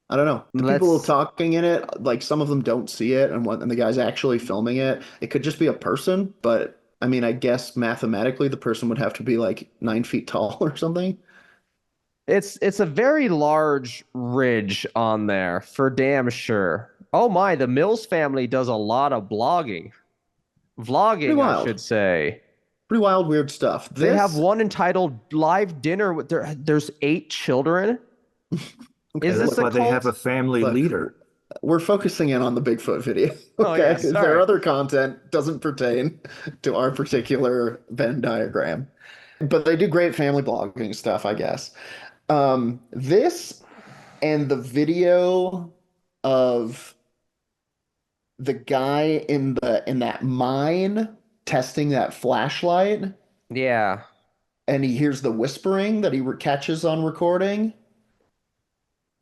I don't know. The people talking in it, like some of them don't see it, and the guy's actually filming it. It could just be a person, but I mean, I guess mathematically the person would have to be like 9 feet tall or something. It's a very large ridge on there, for damn sure. Oh my, the Mills family does a lot of vlogging, I should say. Pretty wild, weird stuff. They have one entitled "Live Dinner" with there's 8 children. Okay, Is this That's a why they cult? have a family leader. We're focusing in on the Bigfoot video. Oh, Okay, yeah, is sorry. there other content doesn't pertain to our particular Venn diagram? But they do great family blogging stuff, I guess. This and the video of the guy in that mine testing that flashlight, Yeah. and he hears the whispering that he catches on recording.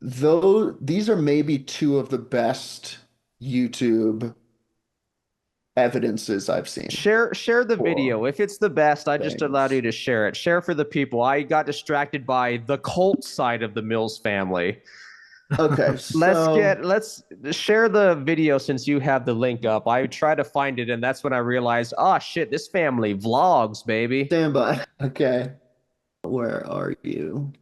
These are maybe 2 of the best YouTube evidences I've seen. Share the Cool. video. If it's the best, I just Thanks. allowed you to share it. Share for the people. I got distracted by the cult side of the Mills family. Okay, Let's share the video since you have the link up. I tried to find it, and that's when I realized, oh shit, this family vlogs, baby. stand by. Okay, where are you?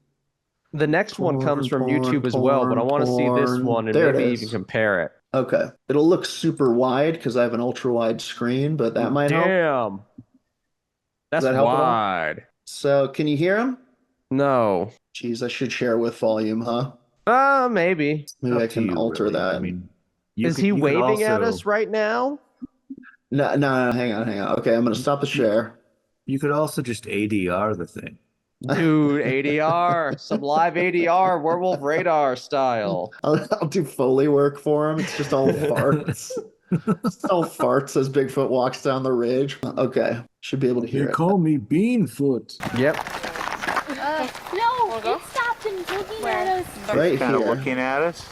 The next one comes from YouTube as well, but I want to see this one and There it maybe is. even compare it. Okay, it'll look super wide because I have an ultra wide screen, but that might help. Damn. That's that help at all? wide. So, can you hear him? No. Jeez, I should share with volume, huh? Maybe. Maybe I Up to can you, alter really. that. I mean, Is he you could waving at also- us right now? No, hang on. Okay, I'm gonna stop the share. You could also just ADR the thing. Dude, ADR. Some live ADR, Werewolf Radar style. I'll do Foley work for him. It's just all farts. It's all farts as Bigfoot walks down the ridge. Okay, should be able to hear They it. call me Beanfoot. Yep. No, it stopped and looking at us. Right Kind of here. looking at us.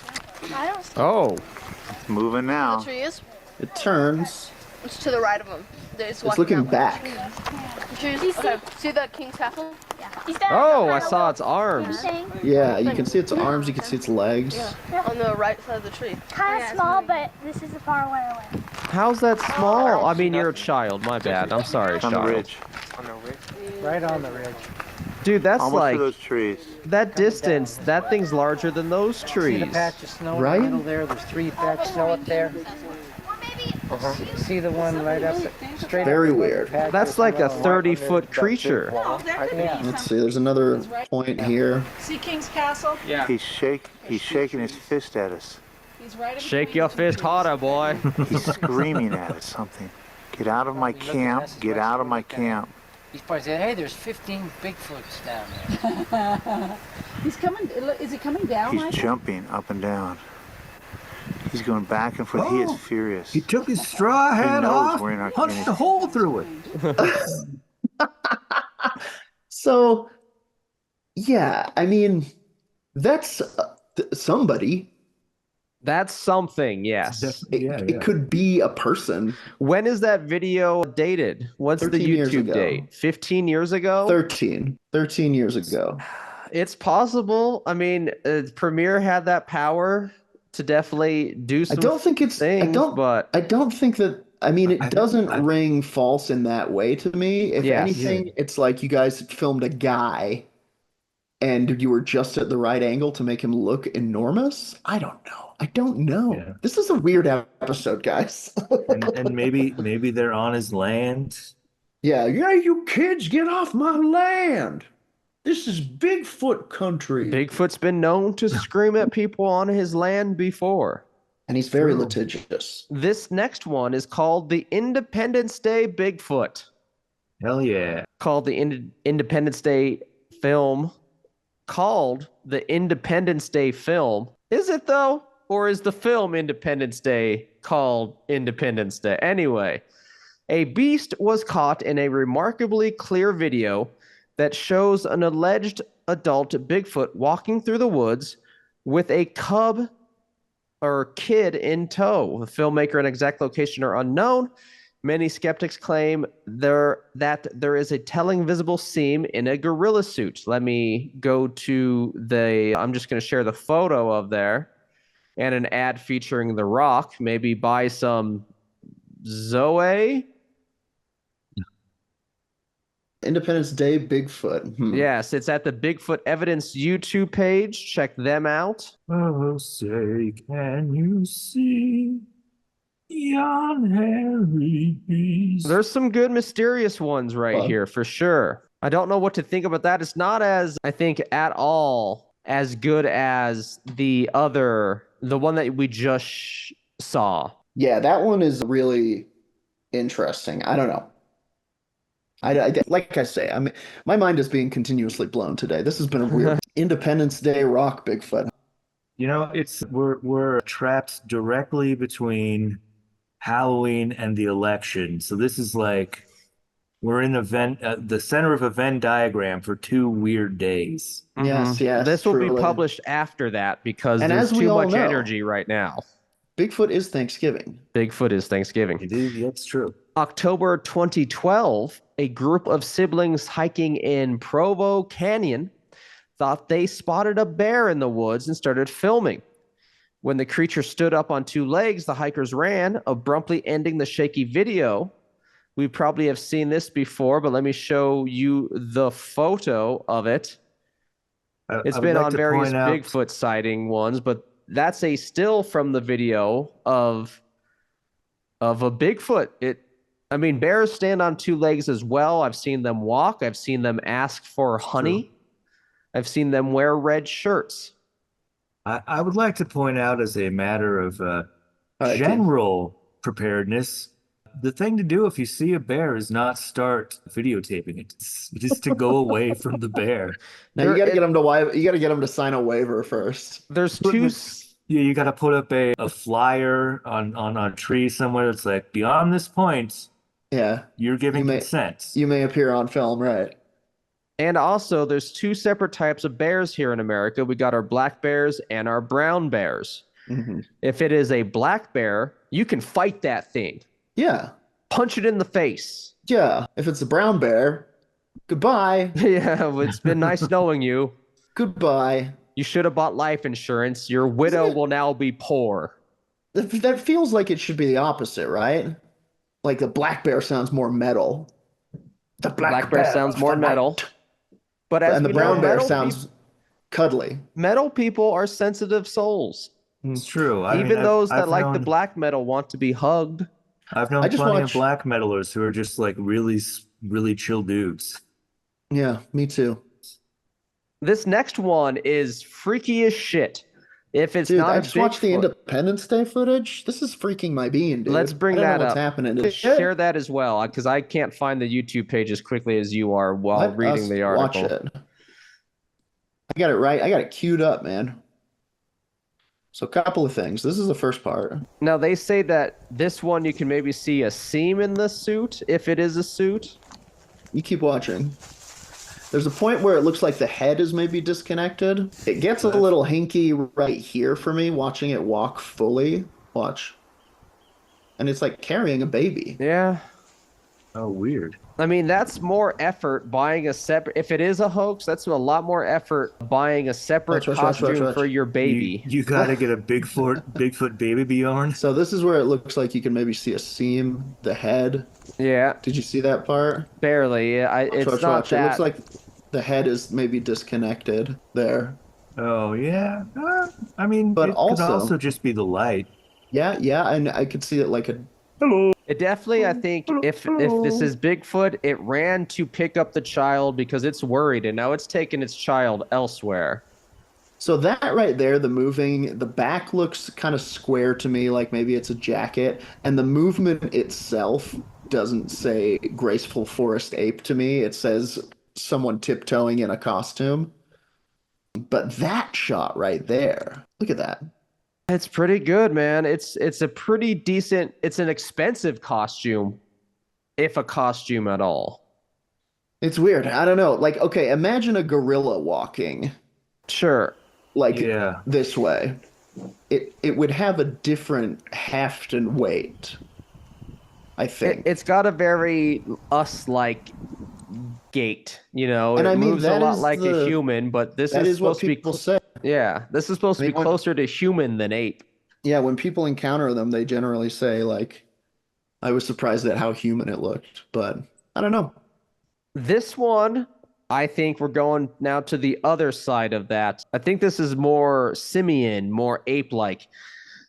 I don't see Oh. It's moving now. The tree is. It turns. It's to the right of him. It's looking back. Trees. Okay. See the king's castle? He's down. Oh, I saw its arms. Yeah, you can see its arms. You can see its legs. On the right side of the tree. Kind of small, but this is a far way away. How's that small? I mean, you're a child. My bad. I'm sorry, On the child. ridge. Right on the ridge. Dude, that's Almost like to those trees. that distance. That thing's larger than those See trees. the patch of snow Right? in the middle there? There's 3 patches of snow up there. See the one right up, straight Very up weird. That's like a 30-foot creature. Yeah. Let's see. There's another point here. See King's Castle? Yeah. He's shaking his fist at us. He's right in Shake between your the fist harder, boy. He's screaming at us something. Get out of my camp. Get out of my camp. He's probably saying, hey, there's 15 Bigfoots down there. He's coming. Is he coming down? He's Michael? jumping up and down. He's going back and forth. He is furious. He took his straw hat knows off, we're in our punched community. a hole through it. So, yeah, I mean, that's somebody. That's something, yes. It could be a person. When is that video dated? What's the 13 years YouTube ago. date? 15 years ago? 13 years ago. It's possible. I mean, Premiere had that power to definitely do some I don't think it's. things, but I don't think that. I mean, it I- doesn't I- ring false in that way to me. If Yes. anything, it's like you guys filmed a guy, and you were just at the right angle to make him look enormous. I don't know. Yeah. This is a weird episode, guys. And maybe they're on his land. Yeah, you kids, get off my land. This is Bigfoot country. Bigfoot's been known to scream at people on his land before. And he's very True. litigious. This next one is called the Independence Day Bigfoot. Hell yeah. Called the Independence Day film. Called the Independence Day film. Is it though? Or is the film Independence Day called Independence Day? Anyway, a beast was caught in a remarkably clear video that shows an alleged adult Bigfoot walking through the woods with a cub or kid in tow. The filmmaker and exact location are unknown. Many skeptics claim that there is a telling visible seam in a gorilla suit. Let me go to I'm just going to share the photo of there and an ad featuring The Rock. Maybe buy some Zoe. Independence Day Bigfoot. Yes, it's at the Bigfoot Evidence YouTube page. Check them out. Oh, say, can you see yon hairy beast? There's some good mysterious ones right Fun. here for sure. I don't know what to think about that. It's not as, I think, at all as good as the one that we just saw. Yeah, that one is really interesting. I don't know. Like I say, I mean, my mind is being continuously blown today. This has been a weird Independence Day rock Bigfoot. You know, we're trapped directly between Halloween and the election. So this is like we're in the center of a Venn diagram for 2 weird days. Yes, yes. This will be truly. published after that because And there's as we too all much know- energy right now. Bigfoot is Thanksgiving. Bigfoot is Thanksgiving. It is, that's true. October 2012, a group of siblings hiking in Provo Canyon thought they spotted a bear in the woods and started filming. When the creature stood up on 2 legs, the hikers ran, abruptly ending the shaky video. We probably have seen this before, but let me show you the photo of it. It's been on various Bigfoot sighting ones, but that's a still from the video of a Bigfoot. I mean, bears stand on 2 legs as well. I've seen them walk. I've seen them ask for honey. True. I've seen them wear red shirts. I would like to point out, as a matter of right, general preparedness, the thing to do if you see a bear is not start videotaping it. Just to go away from the bear. Now you got to get him to sign a waiver first. There's 2. Yeah, you got to put up a flyer on a tree somewhere that's like, beyond this point, Yeah, you're giving consent. you may appear on film, right? And also, there's 2 separate types of bears here in America. We got our black bears and our brown bears. Mm-hmm. If it is a black bear, you can fight that thing. Yeah, Punch it in the face. yeah. If it's a brown bear, goodbye, Yeah, well, it's been nice knowing you. goodbye. You should have bought life insurance. Your widow Isn't it- will now be poor. That feels like it should be the opposite, right? Like the black bear sounds more metal. The Black bear sounds of more the metal. night. But as And the we know, brown bear metal sounds cuddly. metal people are sensitive souls. It's true. Even those that I've like the known, black metal want to be hugged. I've I known just plenty of watch. black metalers who are just like really chill dudes. Yeah, me too. This next one is freaky as shit. If it's Dude, not I a just watched the Bigfoot, Independence Day footage. This is freaking my bean, dude. let's bring I don't that know what's up. happening to this Share shit. that as well, because I can't find the YouTube page as quickly as you are while Let reading us the watch article. it. I got it right. I got it queued up, man. So a couple of things. This is the first part. Now they say that this one you can maybe see a seam in the suit if it is a suit. You keep watching. There's a point where it looks like the head is maybe disconnected. It gets a little hinky right here for me watching it walk fully. Watch. And it's like carrying a baby. Yeah. Oh, weird. I mean, that's more effort buying a separate. If it is a hoax, that's a lot more effort buying a separate Watch. costume for your baby. You gotta get a Bigfoot baby Bjorn. So this is where it looks like you can maybe see a seam, the head. Yeah, Did you see that part? barely. It's not Watch. It that. looks like the head is maybe disconnected there. Oh yeah. I mean, But it could also- also just be the light. Yeah, and I could see it like a It definitely, I think, if this is Bigfoot, it ran to pick up the child because it's worried, and now it's taken its child elsewhere. So that right there, the back looks kind of square to me, like maybe it's a jacket, and the movement itself doesn't say graceful forest ape to me. It says someone tiptoeing in a costume. But that shot right there, look at that. It's pretty good, man. It's a pretty decent. It's an expensive costume, if a costume at all. It's weird. I don't know. Like, okay, imagine a gorilla walking Sure. like Yeah. this way. It would have a different heft and weight, I think. It's got a very us-like gait, you know. And It I mean, moves a that lot is like a the- human, but this That is is what supposed to be people say. yeah, this is supposed to I be mean, when- closer to human than ape. Yeah, when people encounter them, they generally say, like, I was surprised at how human it looked, but I don't know. This one, I think we're going now to the other side of that. I think this is more simian, more ape-like.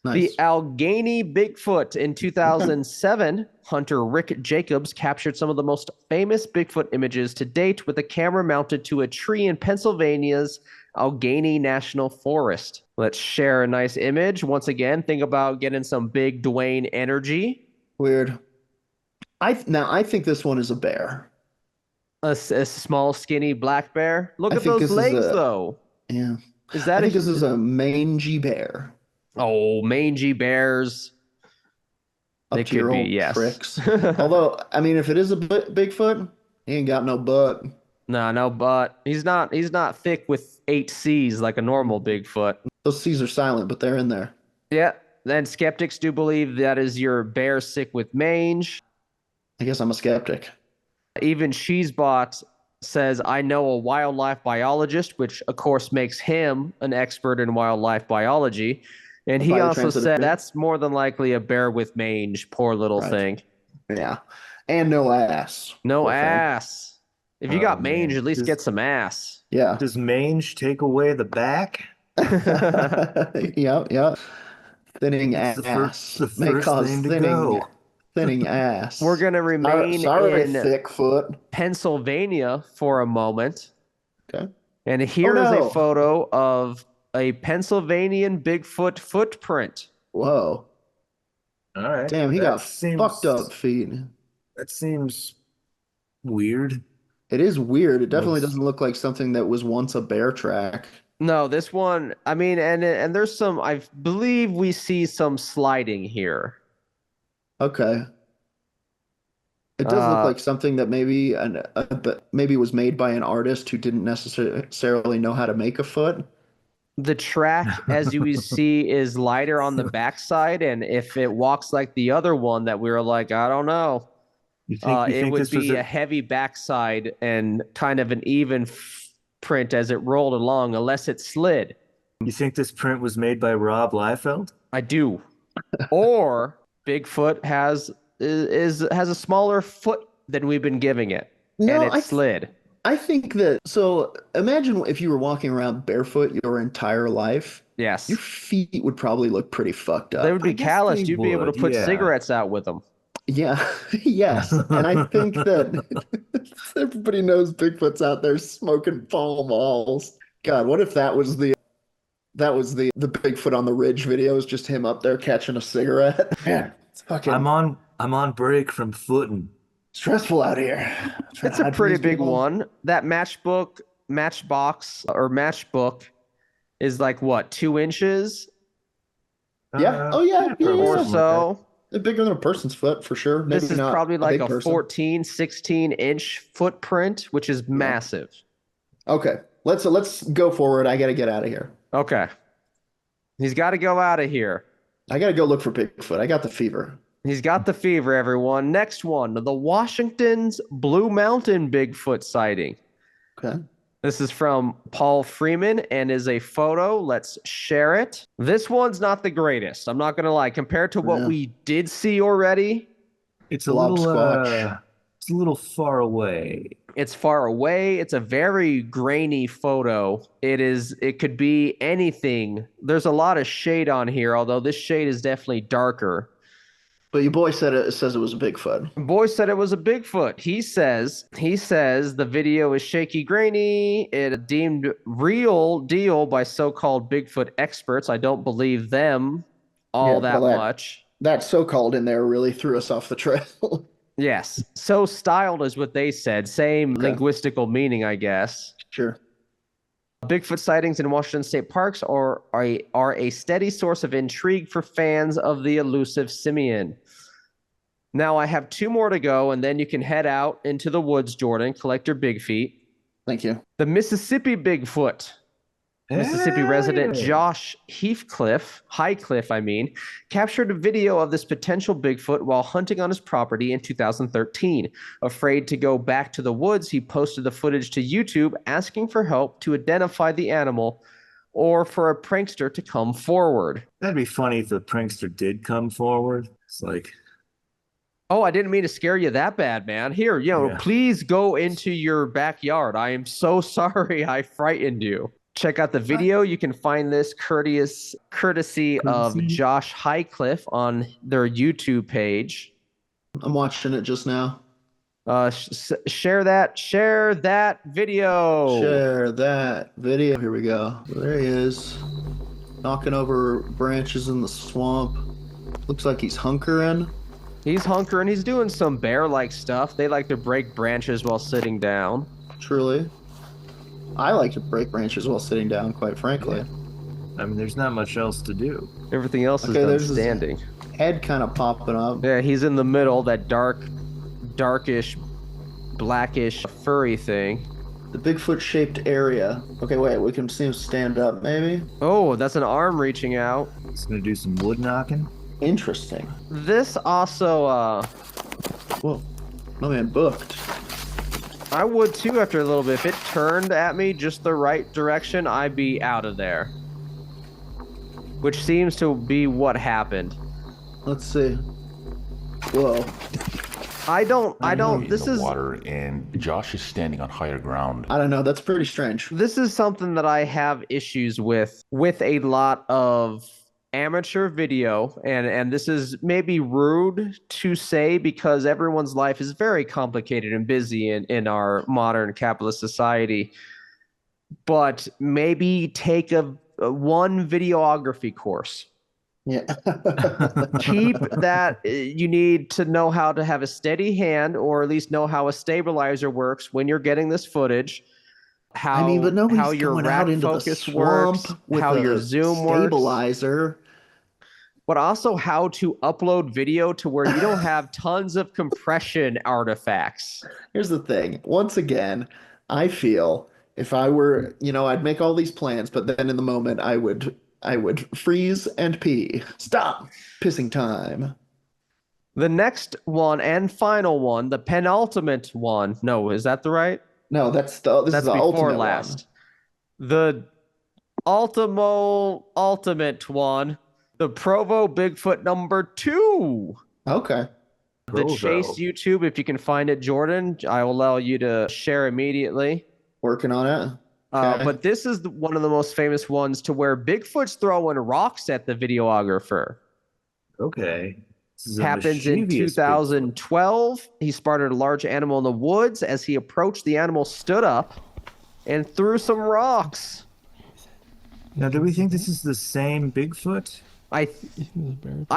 The Nice. Allegheny Bigfoot in 2007, hunter Rick Jacobs captured some of the most famous Bigfoot images to date with a camera mounted to a tree in Pennsylvania's Allegheny National Forest. Let's share a nice image. Once again, think about getting some big Dwayne energy. Weird. I think this one is a bear. A small, skinny black bear. Look I at think those this is legs, a- though. Yeah. Is I that think this is a mangy bear. Oh, mangy bears. Up They to your could be, old yes. tricks. Although, I mean, if it is a Bigfoot, he ain't got no butt. No butt. He's not thick with 8 C's like a normal Bigfoot. Those C's are silent, but they're in there. Yeah. Then skeptics do believe that is your bear sick with mange. I guess I'm a skeptic. Even Cheesebot says, I know a wildlife biologist, which of course makes him an expert in wildlife biology. And he also Biotransitive said bear. that's more than likely a bear with mange. Poor little Right. thing. Yeah. And no ass. No Poor thing. ass. If you Oh, got mange, man. at least Just- get some ass. Yeah. Does mange take away the back? Yeah. Thinning It's ass the may first cause thing to go. thinning ass. We're going to remain Sorry, in Thickfoot. Pennsylvania for a moment. Okay. And here is no. a photo of a Pennsylvanian Bigfoot footprint. Whoa. All right. Damn, he That got seems- fucked up feet. That seems weird. It is weird. It definitely Yes. doesn't look like something that was once a bear track. No, this one, I mean, and there's some, I believe we see some sliding here. Okay. It does look Uh, like something that maybe maybe was made by an artist who didn't necessarily know how to make a foot. The track, as you see, is lighter on the backside, and if it walks like the other one that we were like, I don't know, You think it would this was be a heavy backside and kind of an even print as it rolled along, unless it slid. you think this print was made by Rob Liefeld? I do. Or Bigfoot has a smaller foot than we've been giving it, No, and it slid. I think that, so imagine if you were walking around barefoot your entire life, your Yes. feet would probably look pretty fucked They up. would I be guess calloused. they You'd be able to would, put yeah. cigarettes out with them. Yeah, yes. And I think that everybody knows Bigfoot's out there smoking Pall Malls. God, what if that was the Bigfoot on the Ridge video is just him up there catching a cigarette? Man, it's fucking I'm on break from footing. stressful out here. Trying It's to a hide from pretty these big people. one. That matchbook is like what, 2 inches Yeah. Oh yeah. Yeah. Probably or Yeah. something like that. so? They're bigger than a person's foot for sure. This Maybe is not probably a like big a person. 14, 16-inch footprint, which is massive. Okay. Let's go forward. I gotta get out of here. Okay. He's got to go out of here. I gotta go look for Bigfoot. I got the fever. He's got the fever, everyone. Next one, the Washington's Blue Mountain Bigfoot sighting. Okay. This is from Paul Freeman and is a photo. Let's share it. This one's not the greatest. I'm not going to lie. Compared to what Yeah. we did see already, It's Blob squatch. it's a little far away. it's far away. It's a very grainy photo. It could be anything. There's a lot of shade on here, although this shade is definitely darker. But your boy says it was a Bigfoot. Boy said it was a Bigfoot. He says the video is shaky, grainy. It deemed real deal by so-called Bigfoot experts. I don't believe them all Yeah, that well, much. That so-called in there really threw us off the trail. Yes, so styled is what they said. Same Okay. linguistical meaning, I guess. Sure. Bigfoot sightings in Washington state parks are a steady source of intrigue for fans of the elusive simian. Now I have 2 more to go, and then you can head out into the woods, Jordan, collect your big feet. Thank you. The Mississippi Bigfoot. Mississippi resident Hey. Josh Highcliffe, captured a video of this potential Bigfoot while hunting on his property in 2013. Afraid to go back to the woods, he posted the footage to YouTube asking for help to identify the animal or for a prankster to come forward. That'd be funny if the prankster did come forward. It's like, Oh, I didn't mean to scare you that bad, man. Here, Yeah. please go into your backyard. I am so sorry I frightened you. Check out the video. You can find this courtesy of Josh Highcliffe on their YouTube page. I'm watching it just now. Share that video. Share that video. Here we go. There he is. Knocking over branches in the swamp. Looks like he's hunkering. He's hunkering. He's doing some bear-like stuff. They like to break branches while sitting down. Truly. I like to break branches while sitting down, quite frankly. I mean, there's not much else to do. Everything else is Okay, done there's his- standing. Head kind of popping up. Yeah, he's in the middle, that darkish, blackish, furry thing. The Bigfoot-shaped area. Okay, wait, we can see him stand up, maybe? Oh, that's an arm reaching out. It's gonna do some wood knocking. Interesting. This also, Whoa. My man booked. I would too after a little bit. If it turned at me just the right direction, I'd be out of there. Which seems to be what happened. Let's see. Whoa. I don't, in this the is, water, and Josh is standing on higher ground. I don't know. That's pretty strange. this is something that I have issues with a lot of amateur video, and this is maybe rude to say because everyone's life is very complicated and busy in our modern capitalist society, but maybe take a one videography course. Yeah. Keep that. You need to know how to have a steady hand, or at least know how a stabilizer works when you're getting this footage. How, I mean, but nobody's how your going rack out into the focus swamp works, with how a your zoom works, stabilizer. but also how to upload video to where you don't have tons of compression artifacts. Here's the thing. Once again, I feel if I were, I'd make all these plans, but then in the moment I would freeze and pee. Stop. Pissing time. The next one and final one, the penultimate one. No, is that the right? No, this is the That's before ultimate last. The ultimate one, the Provo Bigfoot number 2. one. Okay. The Chase YouTube, if you can find it, Jordan, I will allow you to share immediately. Working on it. Okay. But this is one of the most famous ones to where Bigfoot's throwing rocks at the videographer. Okay. This is a Happens in mischievous 2012. He spotted a large animal in the woods. As he approached, the animal stood up and threw some rocks. Now, do we think this is the same Bigfoot? I Or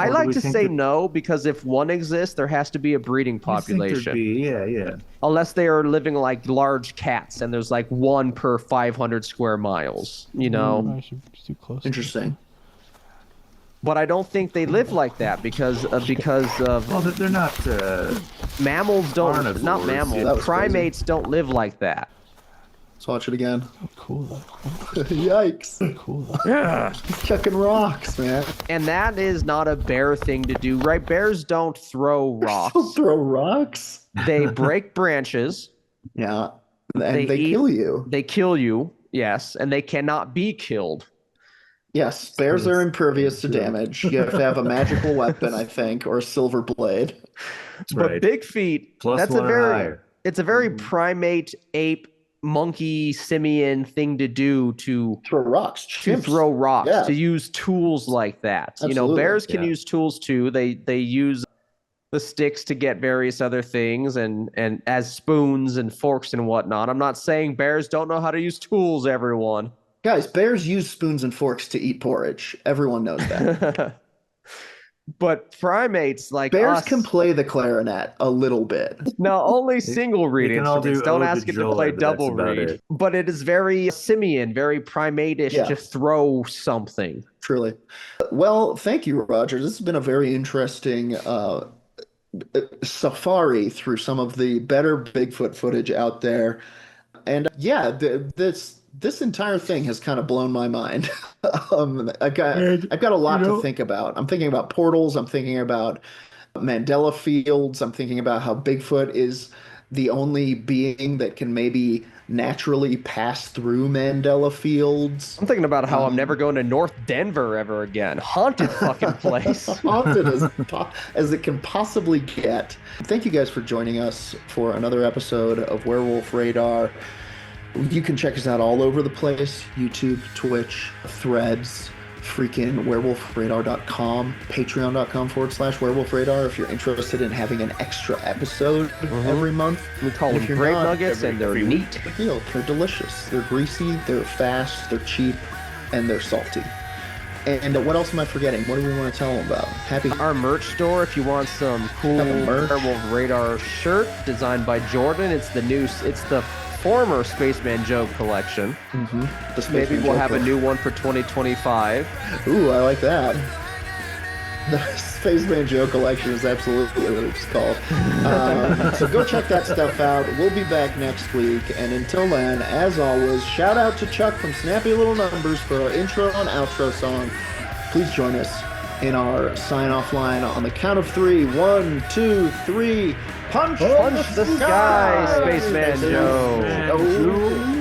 do like we to think say that- no, because if one exists, there has to be a breeding I think there'd population. be, Unless they are living like large cats and there's like one per 500 square miles, you know? Interesting. But I don't think they live like that because of Well, they're not. mammals don't, Carnivores, not yeah. mammals, That was primates don't live like that. Let's watch it again. Cool. Yikes. Cool. Yeah. He's chucking rocks, man. And that is not a bear thing to do, right? Bears don't throw rocks. Don't throw rocks. They break branches. Yeah. And they eat- kill you. They kill you, yes, and they cannot be killed. Yes, bears are impervious to damage. You have to have a magical weapon, I think, or a silver blade. But Right. big feet, Plus that's a one or very higher. it's a very primate, ape, monkey, simian thing to do to Throw rocks. Chimps. throw rocks, Yeah. to use tools like that. You know, Absolutely, bears can yeah. use tools too. They use the sticks to get various other things and as spoons and forks and whatnot. I'm not saying bears don't know how to use tools, everyone. Guys, bears use spoons and forks to eat porridge. Everyone knows that. But primates like Bears us, can play the clarinet a little bit. no, only single reed can all instruments. do Don't Ode ask to it to Joy, play but that's double about reed. it. But it is very simian, very primate-ish Yeah. to throw something. Truly. Well, thank you, Roger. This has been a very interesting safari through some of the better Bigfoot footage out there. And yeah, this entire thing has kind of blown my mind. I've got a lot to think about. I'm thinking about portals. I'm thinking about Mandela fields. I'm thinking about how Bigfoot is the only being that can maybe naturally pass through Mandela fields. I'm thinking about how I'm never going to North Denver ever again. Haunted fucking place. Haunted as it can possibly get. Thank you guys for joining us for another episode of Werewolf Radar. You can check us out all over the place: YouTube, Twitch, Threads, freaking werewolfradar.com, patreon.com/werewolfradar if you're interested in having an extra episode every month. We call If them you're brave not, nuggets, and they're neat. They're delicious. They're greasy, they're fast, they're cheap, and they're salty. And what else am I forgetting? What do we want to tell them about? Happy Our merch store, if you want some cool Got the merch. Werewolf Radar shirt designed by Jordan. It's the former Spaceman Joe collection. the Spaceman Maybe we'll have a Joker. new one for 2025. Ooh, I like that. The Spaceman Joe collection is absolutely what it's called. So go check that stuff out. We'll be back next week. And until then, as always, shout out to Chuck from Snappy Little Numbers for our intro and outro song. Please join us in our sign-off line on the count of 3. 1, 2, 3. Punch Punch the sky, Spaceman Joe. Oh.